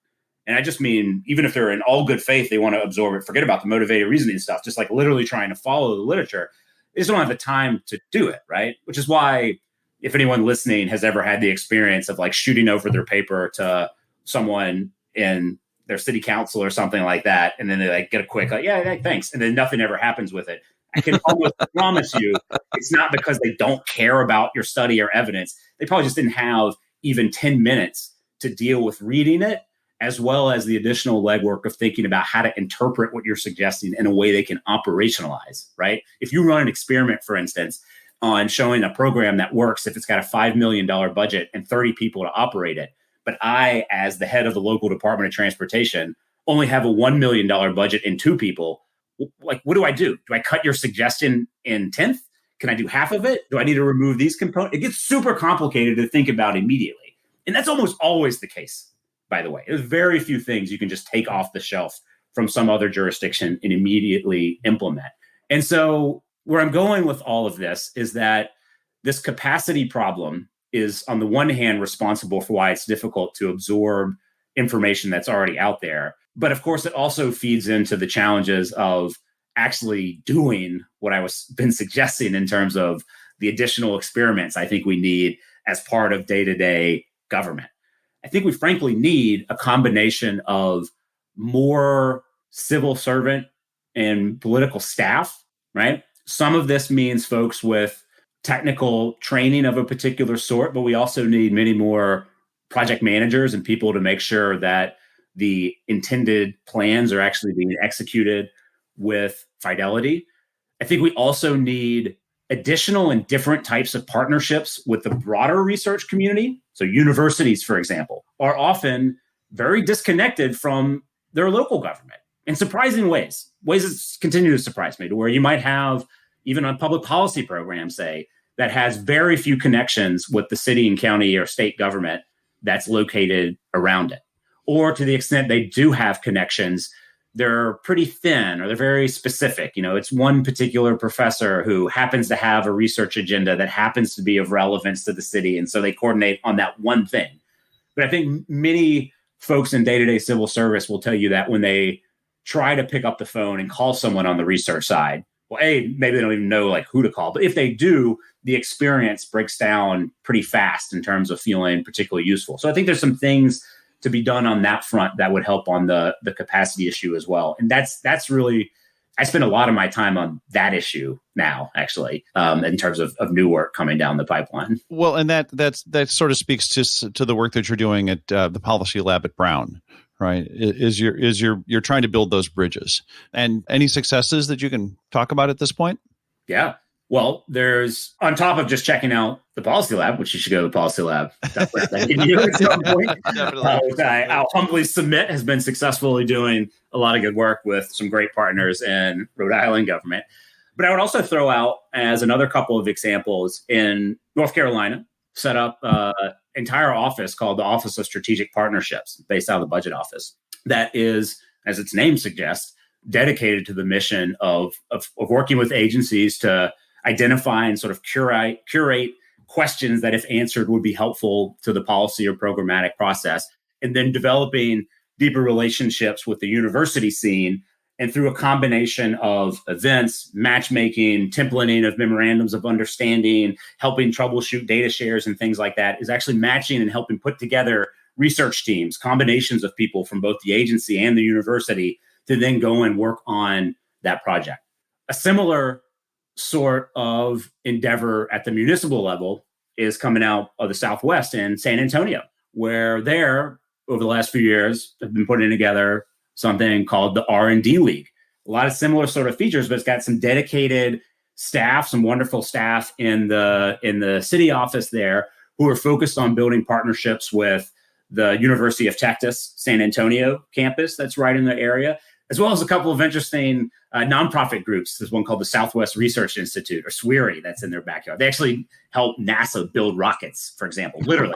And I just mean, even if they're in all good faith, they want to absorb it, forget about the motivated reasoning stuff, just like literally trying to follow the literature. They just don't have the time to do it, right? Which is why, if anyone listening has ever had the experience of like shooting over their paper to someone in their city council or something like that, and then they like get a quick, like, yeah, thanks. And then nothing ever happens with it. I can almost promise you it's not because they don't care about your study or evidence. They probably just didn't have even 10 minutes to deal with reading it, as well as the additional legwork of thinking about how to interpret what you're suggesting in a way they can operationalize, right? If you run an experiment, for instance, on showing a program that works, if it's got a $5 million budget and 30 people to operate it, but I, as the head of the local Department of Transportation, only have a $1 million budget and 2 people, like, what do I do? Do I cut your suggestion in 10th? Can I do half of it? Do I need to remove these components? It gets super complicated to think about immediately. And that's almost always the case, by the way. There's very few things you can just take off the shelf from some other jurisdiction and immediately implement. And so where I'm going with all of this is that this capacity problem is, on the one hand, responsible for why it's difficult to absorb information that's already out there. But of course, it also feeds into the challenges of actually doing what I was been suggesting in terms of the additional experiments I think we need as part of day-to-day government. I think we frankly need a combination of more civil servant and political staff, right? Some of this means folks with technical training of a particular sort, but we also need many more project managers and people to make sure that the intended plans are actually being executed with fidelity. I think we also need additional and different types of partnerships with the broader research community. So universities, for example, are often very disconnected from their local government in surprising ways that continue to surprise me, to where you might have even a public policy program, say, that has very few connections with the city and county or state government that's located around it. Or to the extent they do have connections, they're pretty thin or they're very specific. You know, it's one particular professor who happens to have a research agenda that happens to be of relevance to the city. And so they coordinate on that one thing. But I think many folks in day-to-day civil service will tell you that when they try to pick up the phone and call someone on the research side, well, maybe they don't even know like who to call. But if they do, the experience breaks down pretty fast in terms of feeling particularly useful. So I think there's some things to be done on that front that would help on the capacity issue as well. And that's really, I spend a lot of my time on that issue now, actually, in terms of new work coming down the pipeline. Well, and that sort of speaks to the work that you're doing at the Policy Lab at Brown, right? You're trying to build those bridges. And any successes that you can talk about at this point? Yeah. Well, there's, on top of just checking out the Policy Lab, which you should go to the Policy Lab at some point, which I'll humbly submit has been successfully doing a lot of good work with some great partners in Rhode Island government. But I would also throw out as another couple of examples in North Carolina, set up an entire office called the Office of Strategic Partnerships, based out of the Budget Office, that is, as its name suggests, dedicated to the mission of working with agencies to identify and sort of curate questions that, if answered, would be helpful to the policy or programmatic process, and then developing deeper relationships with the university scene. And through a combination of events, matchmaking, templating of memorandums of understanding, helping troubleshoot data shares and things like that, is actually matching and helping put together research teams, combinations of people from both the agency and the university to then go and work on that project. A similar sort of endeavor at the municipal level is coming out of the Southwest in San Antonio, where there, over the last few years, have been putting together something called the R&D League. A lot of similar sort of features, but it's got some dedicated staff, some wonderful staff in the city office there who are focused on building partnerships with the University of Texas, San Antonio campus that's right in the area, as well as a couple of interesting nonprofit groups. There's one called the Southwest Research Institute, or SWERI, that's in their backyard. They actually help NASA build rockets, for example, literally,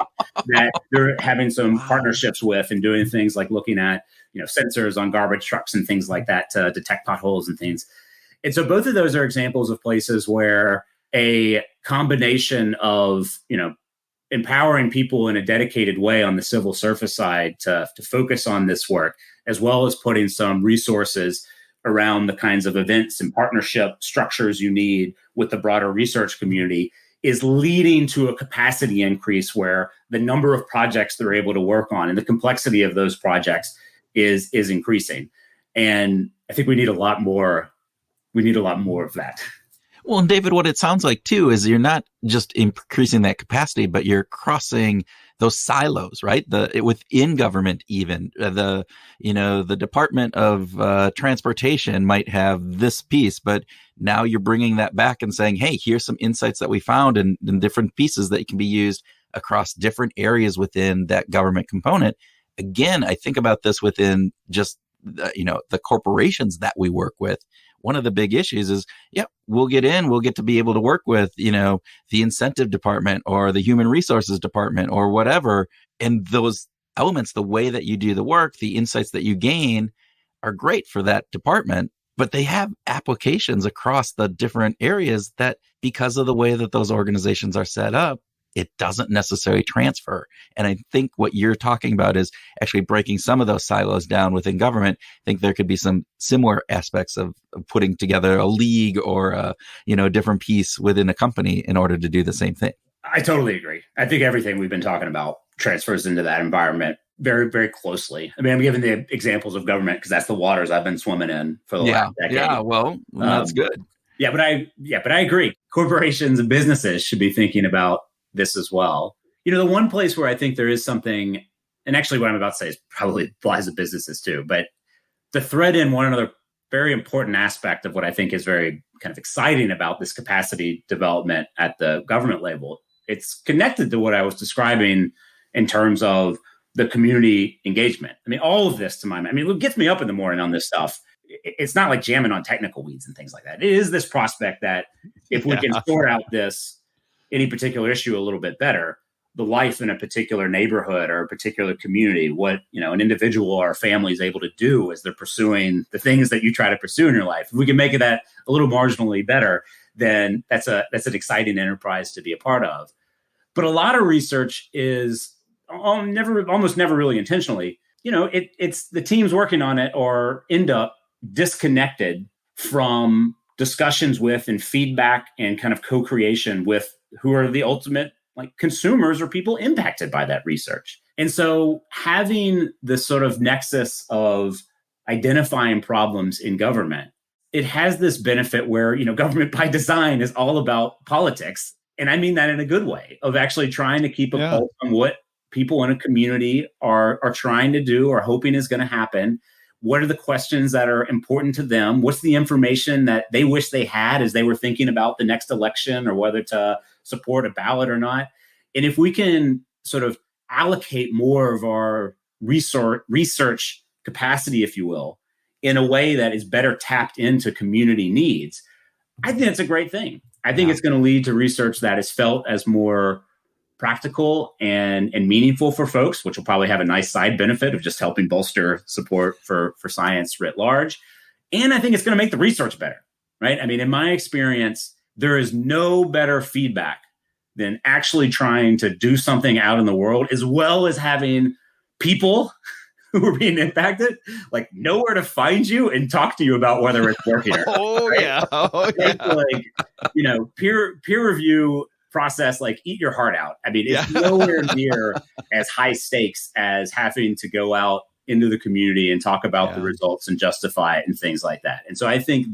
that they're having some partnerships with and doing things like looking at, sensors on garbage trucks and things like that to detect potholes and things. And so both of those are examples of places where a combination of, empowering people in a dedicated way on the civil service side to focus on this work, as well as putting some resources around the kinds of events and partnership structures you need with the broader research community, is leading to a capacity increase where the number of projects they're able to work on and the complexity of those projects is increasing. And I think we need a lot more of that. Well, and David, what it sounds like too is you're not just increasing that capacity, but you're crossing those silos, right? Within government, even the Department of Transportation might have this piece, but now you're bringing that back and saying, hey, here's some insights that we found in different pieces that can be used across different areas within that government component. Again, I think about this within just the corporations that we work with. One of the big issues is, we'll get to be able to work with, the incentive department or the human resources department or whatever. And those elements, the way that you do the work, the insights that you gain are great for that department, but they have applications across the different areas that, because of the way that those organizations are set up, it doesn't necessarily transfer. And I think what you're talking about is actually breaking some of those silos down within government. I think there could be some similar aspects of putting together a league or a different piece within a company in order to do the same thing. I totally agree. I think everything we've been talking about transfers into that environment very, very closely. I mean, I'm giving the examples of government because that's the waters I've been swimming in for the last decade. Yeah, well, that's good. But I agree. Corporations and businesses should be thinking about this as well. The one place where I think there is something, and actually what I'm about to say is probably applies to businesses too, but to thread in one another very important aspect of what I think is very kind of exciting about this capacity development at the government level, it's connected to what I was describing in terms of the community engagement. I mean, all of this to my mind, what gets me up in the morning on this stuff, it's not like jamming on technical weeds and things like that. It is this prospect that if we can sort out any particular issue a little bit better, the life in a particular neighborhood or a particular community, what an individual or a family is able to do as they're pursuing the things that you try to pursue in your life. If we can make that a little marginally better, then that's an exciting enterprise to be a part of. But a lot of research is almost never really intentionally. It's the teams working on it or end up disconnected from discussions with and feedback and kind of co-creation with who are the ultimate consumers or people impacted by that research. And so having this sort of nexus of identifying problems in government, it has this benefit where, government by design is all about politics. And I mean that in a good way, of actually trying to keep a pulse on what people in a community are trying to do or hoping is going to happen. What are the questions that are important to them? What's the information that they wish they had as they were thinking about the next election or whether to support a ballot or not? And if we can sort of allocate more of our research capacity, if you will, in a way that is better tapped into community needs, I think it's a great thing. I think it's going to lead to research that is felt as more practical and meaningful for folks, which will probably have a nice side benefit of just helping bolster support for science writ large. And I think it's going to make the research better, right? I mean, in my experience, there is no better feedback than actually trying to do something out in the world, as well as having people who are being impacted, know where to find you and talk to you about whether it's working or not. Peer review process, eat your heart out. I mean, it's nowhere near as high stakes as having to go out into the community and talk about the results and justify it and things like that. And so I think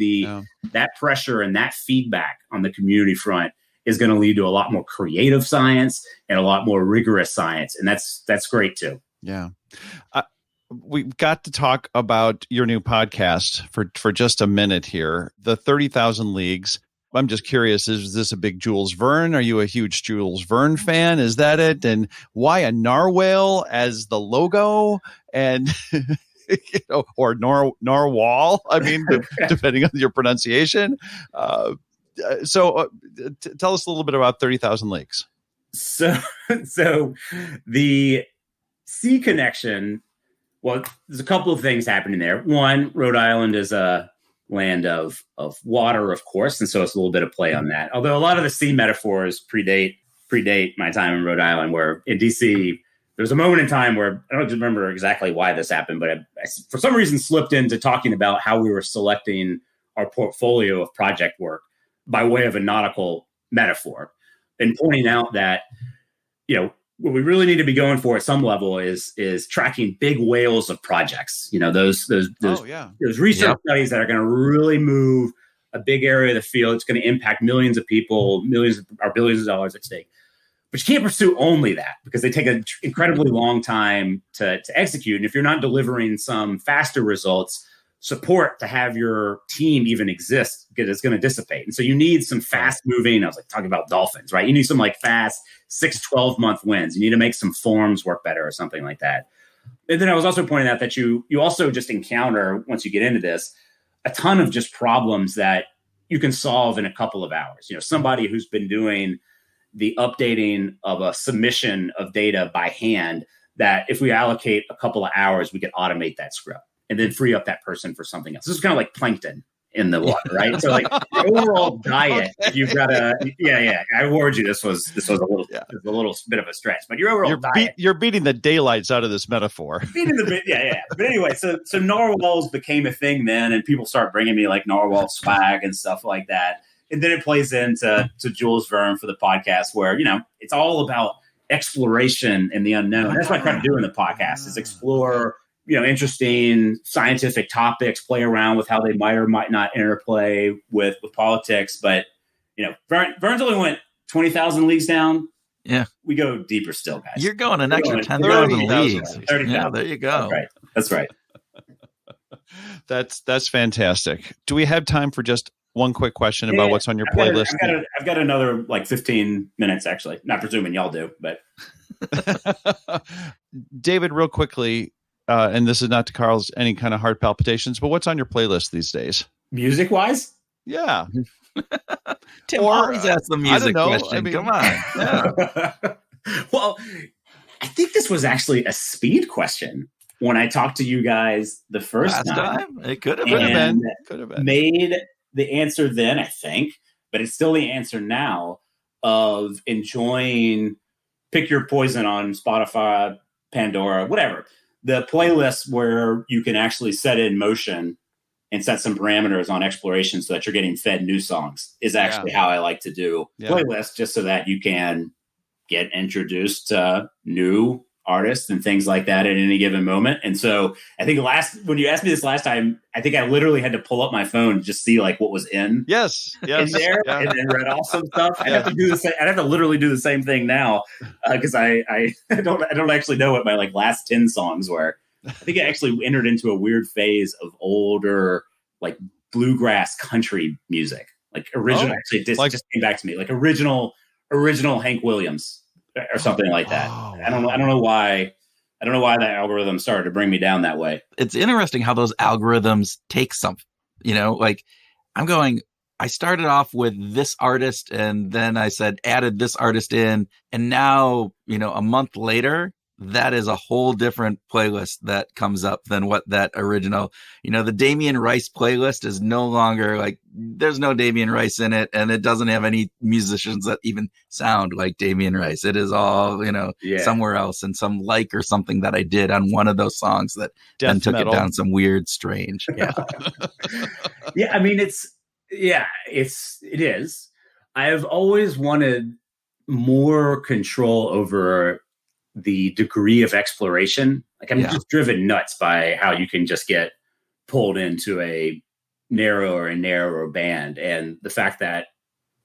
that pressure and that feedback on the community front is going to lead to a lot more creative science and a lot more rigorous science. And that's great too. Yeah. We've got to talk about your new podcast for just a minute here, the 30,000 Leagues. I'm just curious, is this a big Jules Verne? Are you a huge Jules Verne fan? Is that it? And why a narwhal as the logo? And or narwhal? I mean, depending on your pronunciation. So tell us a little bit about 30,000 Leagues. So the sea connection, well, there's a couple of things happening there. One, Rhode Island is a land of water, of course, and so it's a little bit of play on that. Although a lot of the sea metaphors predate my time in Rhode Island, where in DC, there was a moment in time where I don't remember exactly why this happened, but I for some reason slipped into talking about how we were selecting our portfolio of project work by way of a nautical metaphor, and pointing out that, what we really need to be going for at some level is tracking big whales of projects. Those research studies that are going to really move a big area of the field. It's going to impact millions of people, billions of dollars at stake. But you can't pursue only that, because they take an incredibly long time to execute. And if you're not delivering some faster results, support to have your team even exist, because it's going to dissipate. And so you need some fast moving. I was talking about dolphins, right? You need some fast 6-12 month wins. You need to make some forms work better or something like that. And then I was also pointing out that you also just encounter, once you get into this, a ton of just problems that you can solve in a couple of hours. Somebody who's been doing the updating of a submission of data by hand, that if we allocate a couple of hours, we could automate that script and then free up that person for something else. This is kind of like plankton in the water, right? So your overall diet, you've got to, I warned you, this was a little bit of a stretch, but your overall diet. You're beating the daylights out of this metaphor. But anyway, so narwhals became a thing then, and people start bringing me narwhal swag and stuff like that. And then it plays into Jules Verne for the podcast, where, it's all about exploration and the unknown. That's what I try to do in the podcast, is explore interesting scientific topics, play around with how they might or might not interplay with politics. But, Verne's only went 20,000 leagues down. Yeah. We go deeper still, guys. You're going an extra 10,000 leagues. 30,000. Yeah, there you go. That's right. That's fantastic. Do we have time for just one quick question about what's on your playlist? I've got another 15 minutes, actually. Not presuming y'all do, but. David, real quickly, and this is not to Carl's any kind of heart palpitations, but what's on your playlist these days? Music wise? Yeah. Tim always asks the music question. Come on. Yeah. Well, I think this was actually a speed question when I talked to you guys the first time. It could have been. Made the answer then, I think, but it's still the answer now, of enjoying Pick Your Poison on Spotify, Pandora, whatever. The playlist where you can actually set it in motion and set some parameters on exploration so that you're getting fed new songs is actually how I like to do playlists, just so that you can get introduced to new artists and things like that at any given moment. And so I think when you asked me this last time, I think I literally had to pull up my phone and just see what was in there and then read off some stuff. I'd have to do the same. I'd have to literally do the same thing now, because I don't actually know what my last 10 songs were. I think I actually entered into a weird phase of older bluegrass country music, original. Actually, this just came back to me, original Hank Williams or something like that. I don't know why that algorithm started to bring me down that way. It's interesting how those algorithms take something, I started off with this artist, and then I added this artist in, and now, a month later, that is a whole different playlist that comes up than what that original, the Damien Rice playlist is no longer there's no Damien Rice in it, and it doesn't have any musicians that even sound like Damien Rice. It is all, somewhere else, and some or something that I did on one of those songs that then took it down some weird, strange. Yeah. Yeah. I mean, it is. I've always wanted more control over the degree of exploration. I'm just driven nuts by how you can just get pulled into a narrower and narrower band, and the fact that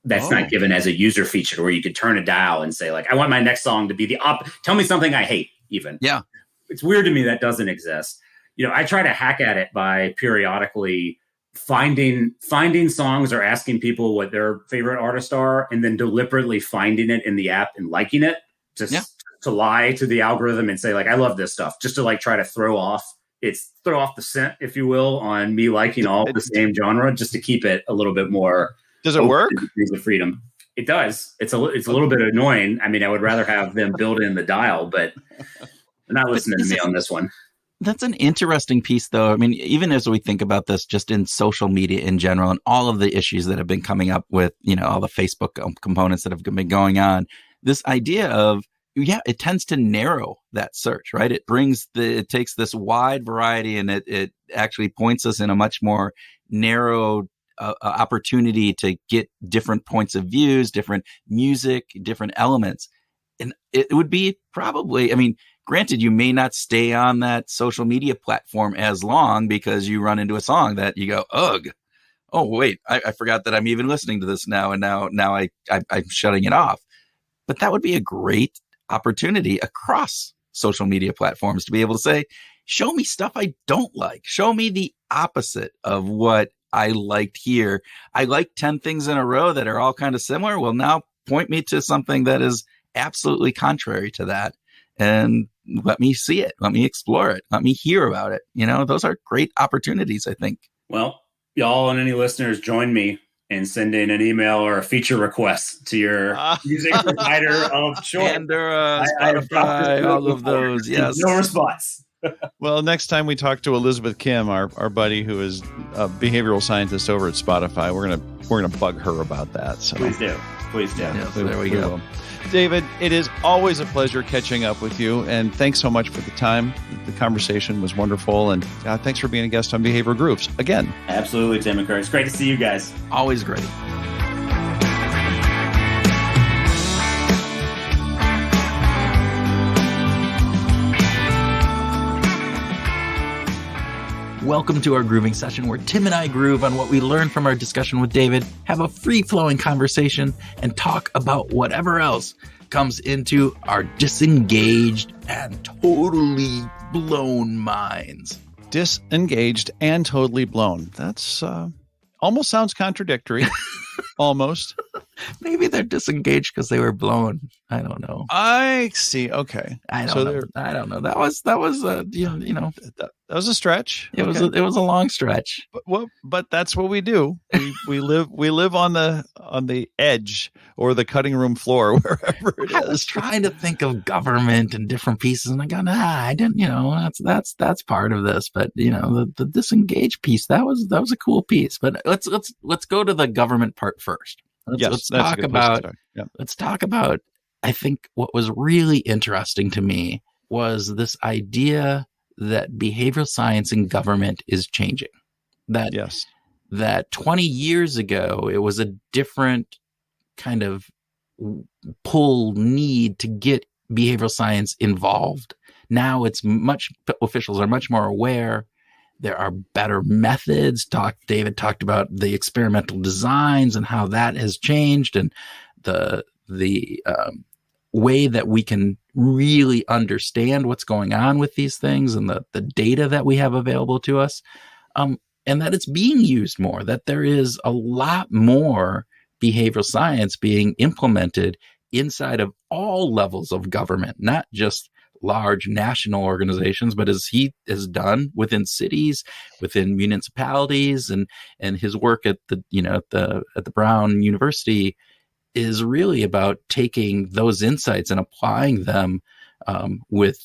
that's not given as a user feature where you could turn a dial and say I want my next song to be tell me something I hate even. Yeah. It's weird to me that doesn't exist. I try to hack at it by periodically finding songs or asking people what their favorite artists are, and then deliberately finding it in the app and liking it, just to lie to the algorithm and say, like, I love this stuff, just to like try to throw off the scent, if you will, on me liking all the same genre, just to keep it a little bit more. Does it work? Degrees of freedom. It does. It's a little bit annoying. I mean, I would rather have them build in the dial, but they're not listening to me on this one. That's an interesting piece, though. I mean, even as we think about this just in social media in general and all of the issues that have been coming up with, all the Facebook components that have been going on, this idea of, it tends to narrow that search, right? It takes this wide variety and it actually points us in a much more narrow opportunity to get different points of views, different music, different elements. And it would be probably, I mean, granted, you may not stay on that social media platform as long because you run into a song that you go, ugh, oh, wait, I forgot that I'm even listening to this now. And now I'm shutting it off. But that would be a great opportunity across social media platforms to be able to say, show me stuff I don't like. Show me the opposite of what I liked here. I like 10 things in a row that are all kind of similar. Well, now point me to something that is absolutely contrary to that. And let me see it. Let me explore it. Let me hear about it. Those are great opportunities, I think. Well, y'all and any listeners, join me in sending an email or a feature request to your music provider of choice. Pandora, Spotify, all of those. Yes. No response. Well, next time we talk to Elizabeth Kim, our buddy who is a behavioral scientist over at Spotify, we're gonna bug her about that. So please do. Yeah, so there we go. David, it is always a pleasure catching up with you, and thanks so much for the time. The conversation was wonderful, and thanks for being a guest on Behavioral Grooves again. Absolutely, Tim and Kurt. It's great to see you guys. Always great. Welcome to our grooving session where Tim and I groove on what we learned from our discussion with David, have a free-flowing conversation, and talk about whatever else comes into our disengaged and totally blown minds. Disengaged and totally blown. That's almost sounds contradictory. Almost. Maybe they're disengaged because they were blown. I don't know. I see. Okay. I don't know. That was that was a stretch. It was a long stretch. But that's what we do. We live on the edge or the cutting room floor, wherever it is. I was trying to think of government and different pieces, and I go, I didn't. That's part of this. But the disengaged piece, that was a cool piece. But let's go to the government part first. Let's talk about. I think what was really interesting to me was this idea that behavioral science in government is changing. That 20 years ago, it was a different kind of need to get behavioral science involved. Now officials are much more aware. There are better methods. David talked about the experimental designs and how that has changed, and the way that we can really understand what's going on with these things and the data that we have available to us, and that it's being used more, that there is a lot more behavioral science being implemented inside of all levels of government, not just large national organizations, but as he has done within cities, within municipalities, and his work at the Brown University is really about taking those insights and applying them with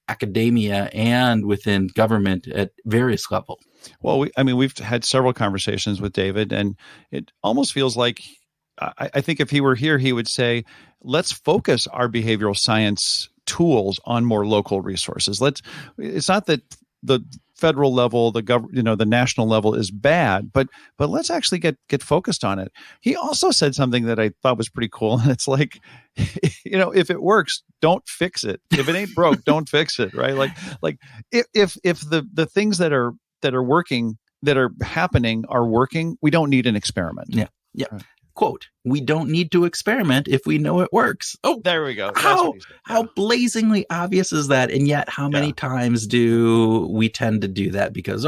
academia and within government at various levels. Well, we've had several conversations with David, and it almost feels like I think if he were here, he would say, let's focus our behavioral science tools on more local resources. It's not that the federal level, the national level is bad, but let's actually get focused on it. He also said something that I thought was pretty cool. And it's like, if it works, don't fix it. If it ain't broke, don't fix it. Right. Like if the things that are working, that are happening are working, we don't need an experiment. Yeah. Yeah. Right. quote, we don't need to experiment if we know it works. Oh, there we go. That's how what he said. how blazingly obvious is that? And yet, how many times do we tend to do that? Because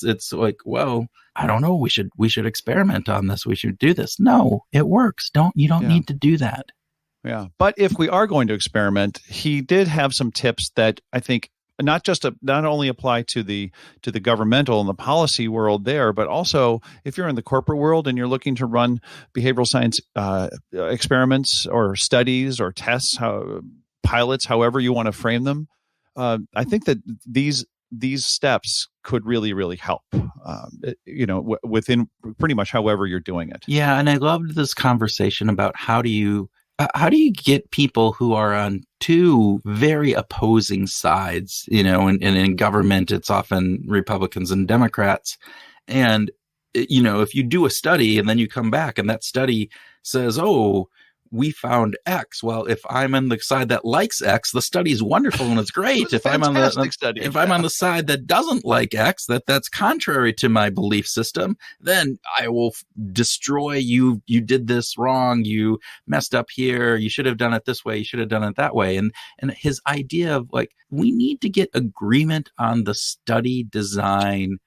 it's like, well, I don't know. We should experiment on this. We should do this. No, it works. You don't need to do that. Yeah, but if we are going to experiment, he did have some tips that I think not only apply to the governmental and the policy world there, but also if you're in the corporate world and you're looking to run behavioral science experiments or studies or tests, pilots, however you want to frame them. I think that these steps could really, really help, within pretty much however you're doing it. Yeah, and I loved this conversation about how do you get people who are on two very opposing sides, and in government, it's often Republicans and Democrats. And, if you do a study and then you come back and that study says, oh, we found X. Well, if I'm on the side that likes X, the study's wonderful and it's great. If I'm on the side that doesn't like X, that's contrary to my belief system, then I will destroy you. You did this wrong. You messed up here. You should have done it this way. You should have done it that way. And his idea of like, we need to get agreement on the study design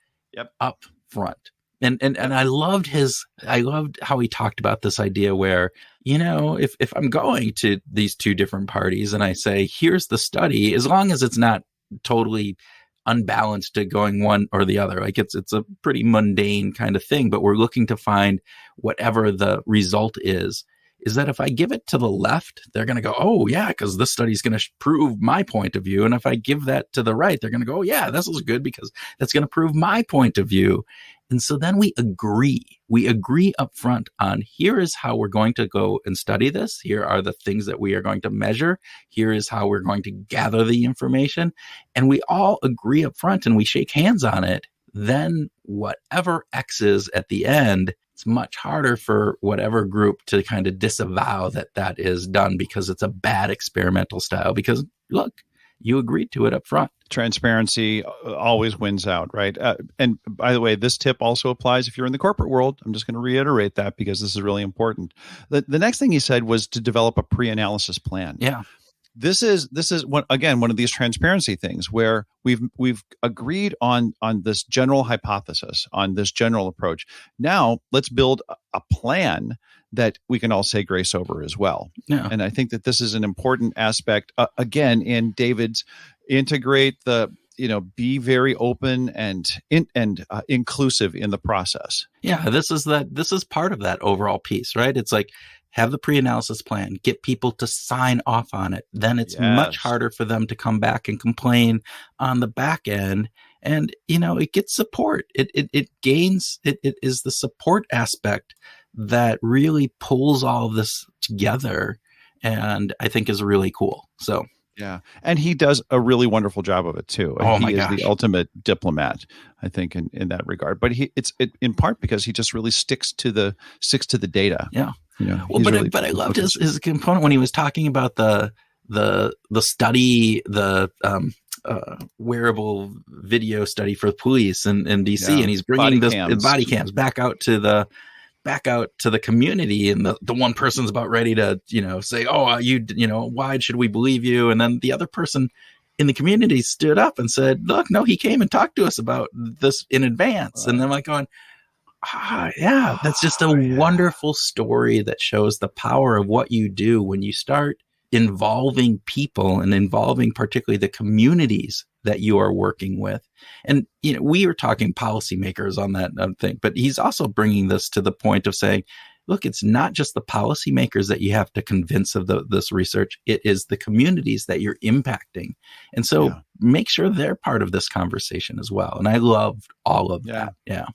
up front. And I loved how he talked about this idea where, if I'm going to these two different parties and I say, here's the study, as long as it's not totally unbalanced to going one or the other, like it's a pretty mundane kind of thing, but we're looking to find whatever the result is that if I give it to the left, they're going to go, oh yeah, because this study is going to prove my point of view. And if I give that to the right, they're going to go, oh yeah, this is good because that's going to prove my point of view. And so then we agree up front on here is how we're going to go and study this. Here are the things that we are going to measure. Here is how we're going to gather the information. And we all agree up front and we shake hands on it. Then whatever X is at the end, it's much harder for whatever group to kind of disavow that is done because it's a bad experimental style. Because look, you agreed to it up front. Transparency always wins out, right? And by the way, this tip also applies if you're in the corporate world. I'm just going to reiterate that because this is really important. The next thing he said was to develop a pre-analysis plan. Yeah. This is one of these transparency things where we've agreed on this general hypothesis, on this general approach. Now let's build a plan that we can all say grace over as well. Yeah. And I think that this is an important aspect, again, in David's integrate be very open and inclusive in the process. Yeah, this is part of that overall piece, right? It's like, have the pre-analysis plan, get people to sign off on it. Then it's much harder for them to come back and complain on the back end. And, it gets support. It is the support aspect that really pulls all of this together and I think is really cool. So. Yeah. And he does a really wonderful job of it too. He is the ultimate diplomat, I think, in that regard. But it's in part because he just really sticks to the data. Yeah. But I loved his component when he was talking about the study, the wearable video study for police in DC, and he's bringing body cams back out to the community, and the one person's about ready to say, oh, why should we believe you? And then the other person in the community stood up and said, look, no, he came and talked to us about this in advance. And I'm like going, that's just a wonderful story that shows the power of what you do when you start involving people and involving particularly the communities that you are working with. And, we were talking policymakers on that thing, but he's also bringing this to the point of saying, look, it's not just the policymakers that you have to convince of this research. It is the communities that you're impacting. And so make sure they're part of this conversation as well. And I loved all of that. Yeah.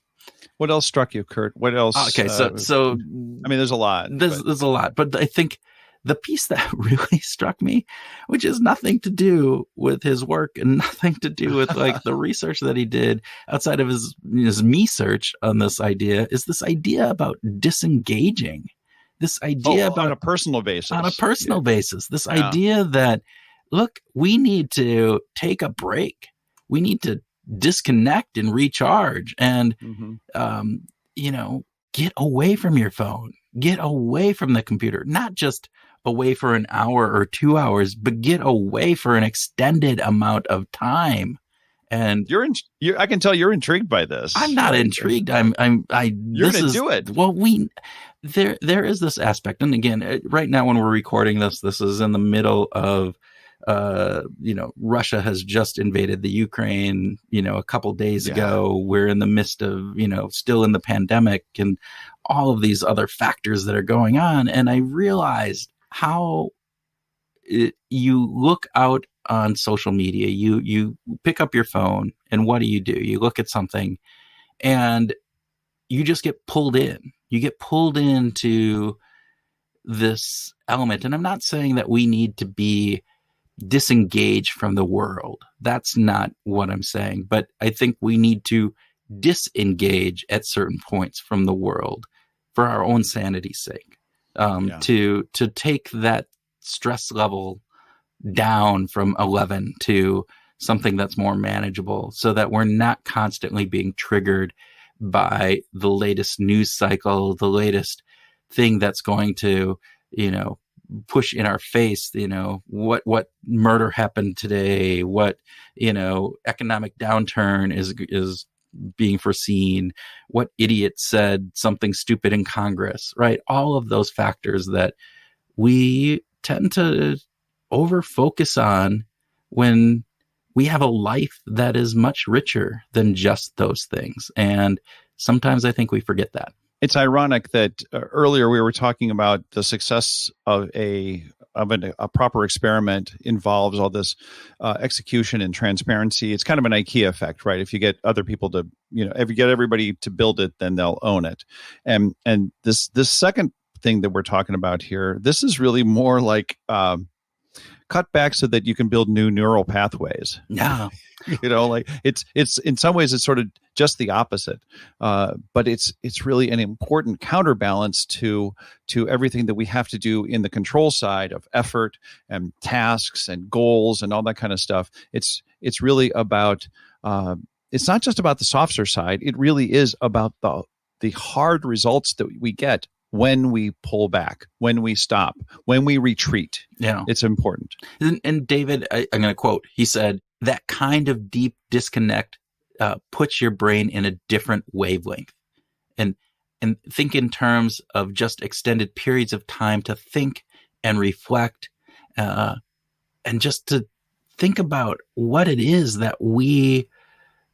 What else struck you, Kurt? What else? Okay. So I mean, there's a lot. There's a lot, but I think the piece that really struck me, which has nothing to do with his work and nothing to do with like the research that he did outside of his me search on this idea, is this idea about disengaging. This idea about on a personal basis. This idea that, look, we need to take a break. We need to disconnect and recharge and, get away from your phone. get away from the computer, not just away for an hour or 2 hours, but get away for an extended amount of time. And I can tell you're intrigued by this. I'm not intrigued. You're going to do it. Well, there is this aspect. And again, right now when we're recording this is in the middle of, Russia has just invaded the Ukraine, a couple days ago. We're in the midst of, still in the pandemic and all of these other factors that are going on. And I realized how you look out on social media, you pick up your phone, and what do? You look at something and you just get pulled in. You get pulled into this element. And I'm not saying that we need to be disengaged from the world. That's not what I'm saying. But I think we need to disengage at certain points from the world for our own sanity's sake, to take that stress level down from 11 to something that's more manageable, so that we're not constantly being triggered by the latest news cycle, the latest thing that's going to, push in our face, what murder happened today, what, economic downturn is being foreseen, what idiot said something stupid in Congress, right? All of those factors that we tend to over focus on when we have a life that is much richer than just those things. And sometimes I think we forget that. It's ironic that earlier we were talking about the success of a proper experiment involves all this execution and transparency. It's kind of an IKEA effect, right? If you get other people to, if you get everybody to build it, then they'll own it. And this second thing that we're talking about here, this is really more like cut back so that you can build new neural pathways. Yeah. Like it's in some ways it's sort of just the opposite. But it's really an important counterbalance to everything that we have to do in the control side of effort and tasks and goals and all that kind of stuff. It's really about it's not just about the softer side. It really is about the hard results that we get when we pull back, when we stop, when we retreat. Yeah. It's important. And David, I'm going to quote, he said, that kind of deep disconnect puts your brain in a different wavelength. And think in terms of just extended periods of time to think and reflect, and just to think about what it is that we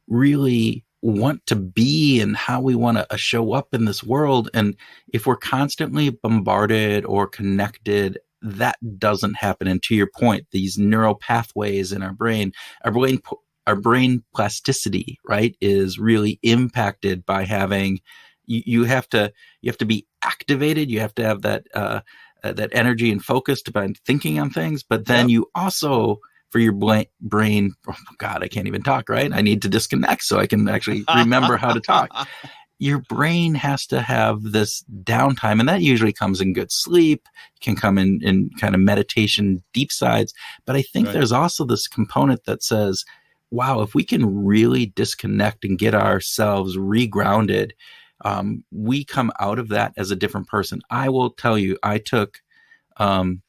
really want to be and how we want to show up in this world. And if we're constantly bombarded or connected, that doesn't happen. And to your point, these neural pathways in our brain plasticity, right, is really impacted by having, you have to be activated. You have to have that energy and focus to thinking on things. But then you also, for your brain, oh God, I can't even talk, right? I need to disconnect so I can actually remember how to talk. Your brain has to have this downtime, and that usually comes in good sleep, can come in kind of meditation, deep sides. But I think there's also this component that says, wow, if we can really disconnect and get ourselves regrounded, we come out of that as a different person. I will tell you, I took, when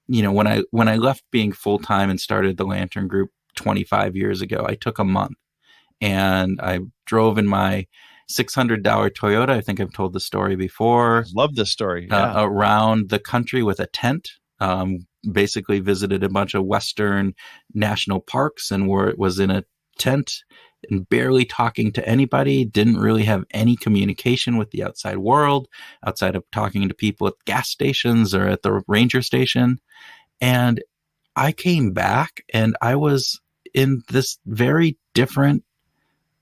I left being full-time and started the Lantern Group 25 years ago, I took a month and I drove in my $600 Toyota. I think I've told the story before. Love this story. Around the country with a tent. Basically visited a bunch of Western national parks and was in a tent and barely talking to anybody. Didn't really have any communication with the outside world outside of talking to people at gas stations or at the ranger station. And I came back and I was in this very different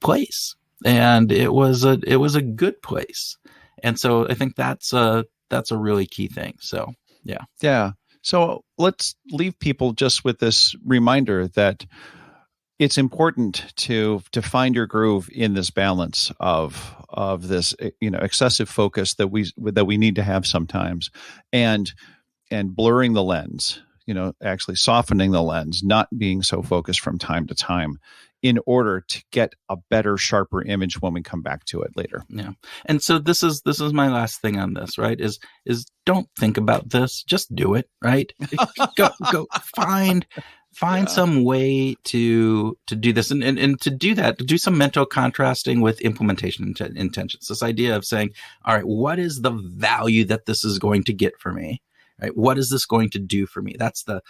place. And it was a good place. And so I think that's a really key thing. So, yeah. Yeah. So let's leave people just with this reminder that it's important to find your groove in this balance of this, excessive focus that we need to have sometimes, and blurring the lens. actually softening the lens, not being so focused from time to time in order to get a better, sharper image when we come back to it later. Yeah. And so this is my last thing on this, right? Is don't think about this, just do it, right? go find some way to do this and to do that, to do some mental contrasting with implementation intentions. This idea of saying, all right, what is the value that this is going to get for me? Right? What is this going to do for me? That's the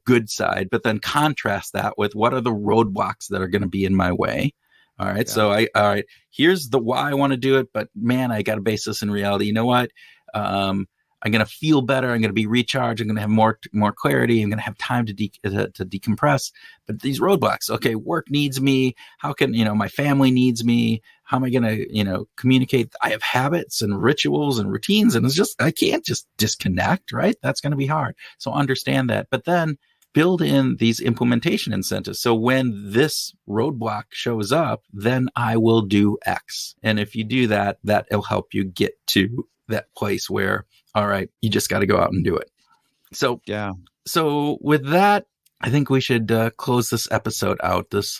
good side, but then contrast that with what are the roadblocks that are going to be in my way. All right. Yeah. So all right, here's the why I want to do it, but man, I got to base this in reality. You know what? I'm going to feel better. I'm going to be recharged. I'm going to have more clarity. I'm going to have time to decompress. But these roadblocks, okay, work needs me. How can, my family needs me? How am I going to, communicate? I have habits and rituals and routines, and I can't just disconnect, right? That's going to be hard. So understand that. But then build in these implementation incentives. So when this roadblock shows up, then I will do X. And if you do that, that'll help you get to that place where, all right, you just got to go out and do it. So, yeah. So with that, I think we should close this episode out. This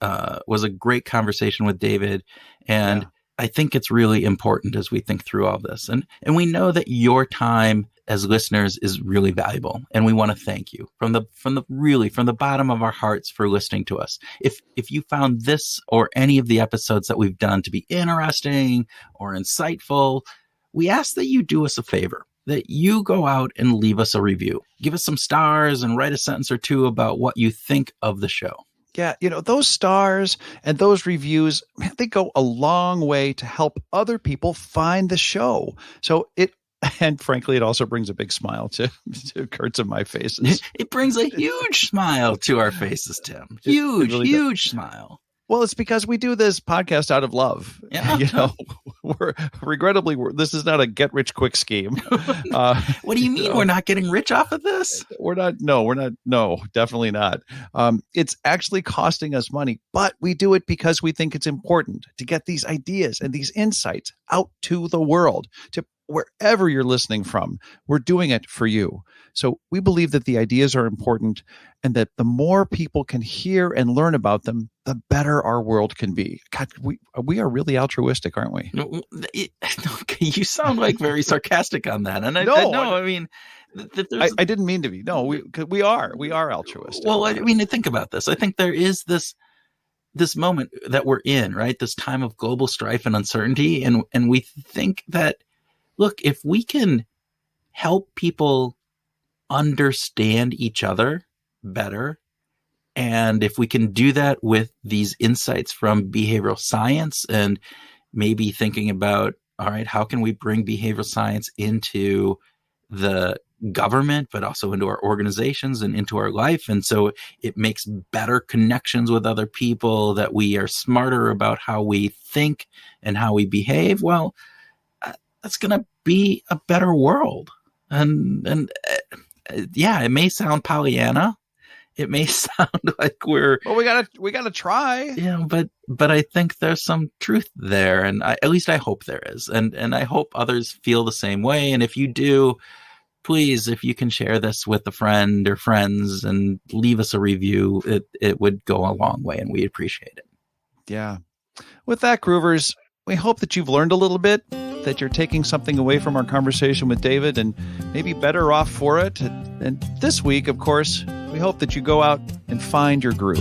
was a great conversation with David, and I think it's really important as we think through all this. And we know that your time as listeners is really valuable, and we want to thank you from the bottom of our hearts for listening to us. If you found this or any of the episodes that we've done to be interesting or insightful, we ask that you do us a favor, that you go out and leave us a review. Give us some stars and write a sentence or two about what you think of the show. Yeah, those stars and those reviews, man, they go a long way to help other people find the show. And frankly, it also brings a big smile to Kurt's and my faces. It brings a huge smile to our faces, Tim. Huge smile. Well, it's because we do this podcast out of love. Yeah. Regrettably, this is not a get rich quick scheme. What do you mean we're not getting rich off of this? We're not. No, definitely not. It's actually costing us money, but we do it because we think it's important to get these ideas and these insights out to the world, to wherever you're listening from. We're doing it for you. So we believe that the ideas are important and that the more people can hear and learn about them, the better our world can be. God, we are really altruistic, aren't we? Okay, you sound like very sarcastic on that. And I didn't mean to be. No, we are altruistic. Well, I mean, think about this. I think there is this moment that we're in, right? This time of global strife and uncertainty. And we think that, look, if we can help people understand each other better, and if we can do that with these insights from behavioral science and maybe thinking about, all right, how can we bring behavioral science into the government, but also into our organizations and into our life. And so it makes better connections with other people, that we are smarter about how we think and how we behave. Well, that's going to be a better world. And it may sound Pollyanna. It may sound like well, we gotta try. Yeah, but I think there's some truth there, and at least I hope there is, and I hope others feel the same way. And if you do, please, if you can share this with a friend or friends and leave us a review, it would go a long way, and we appreciate it. Yeah. With that, Groovers, we hope that you've learned a little bit, that you're taking something away from our conversation with David and maybe better off for it. And this week, of course, we hope that you go out and find your groove.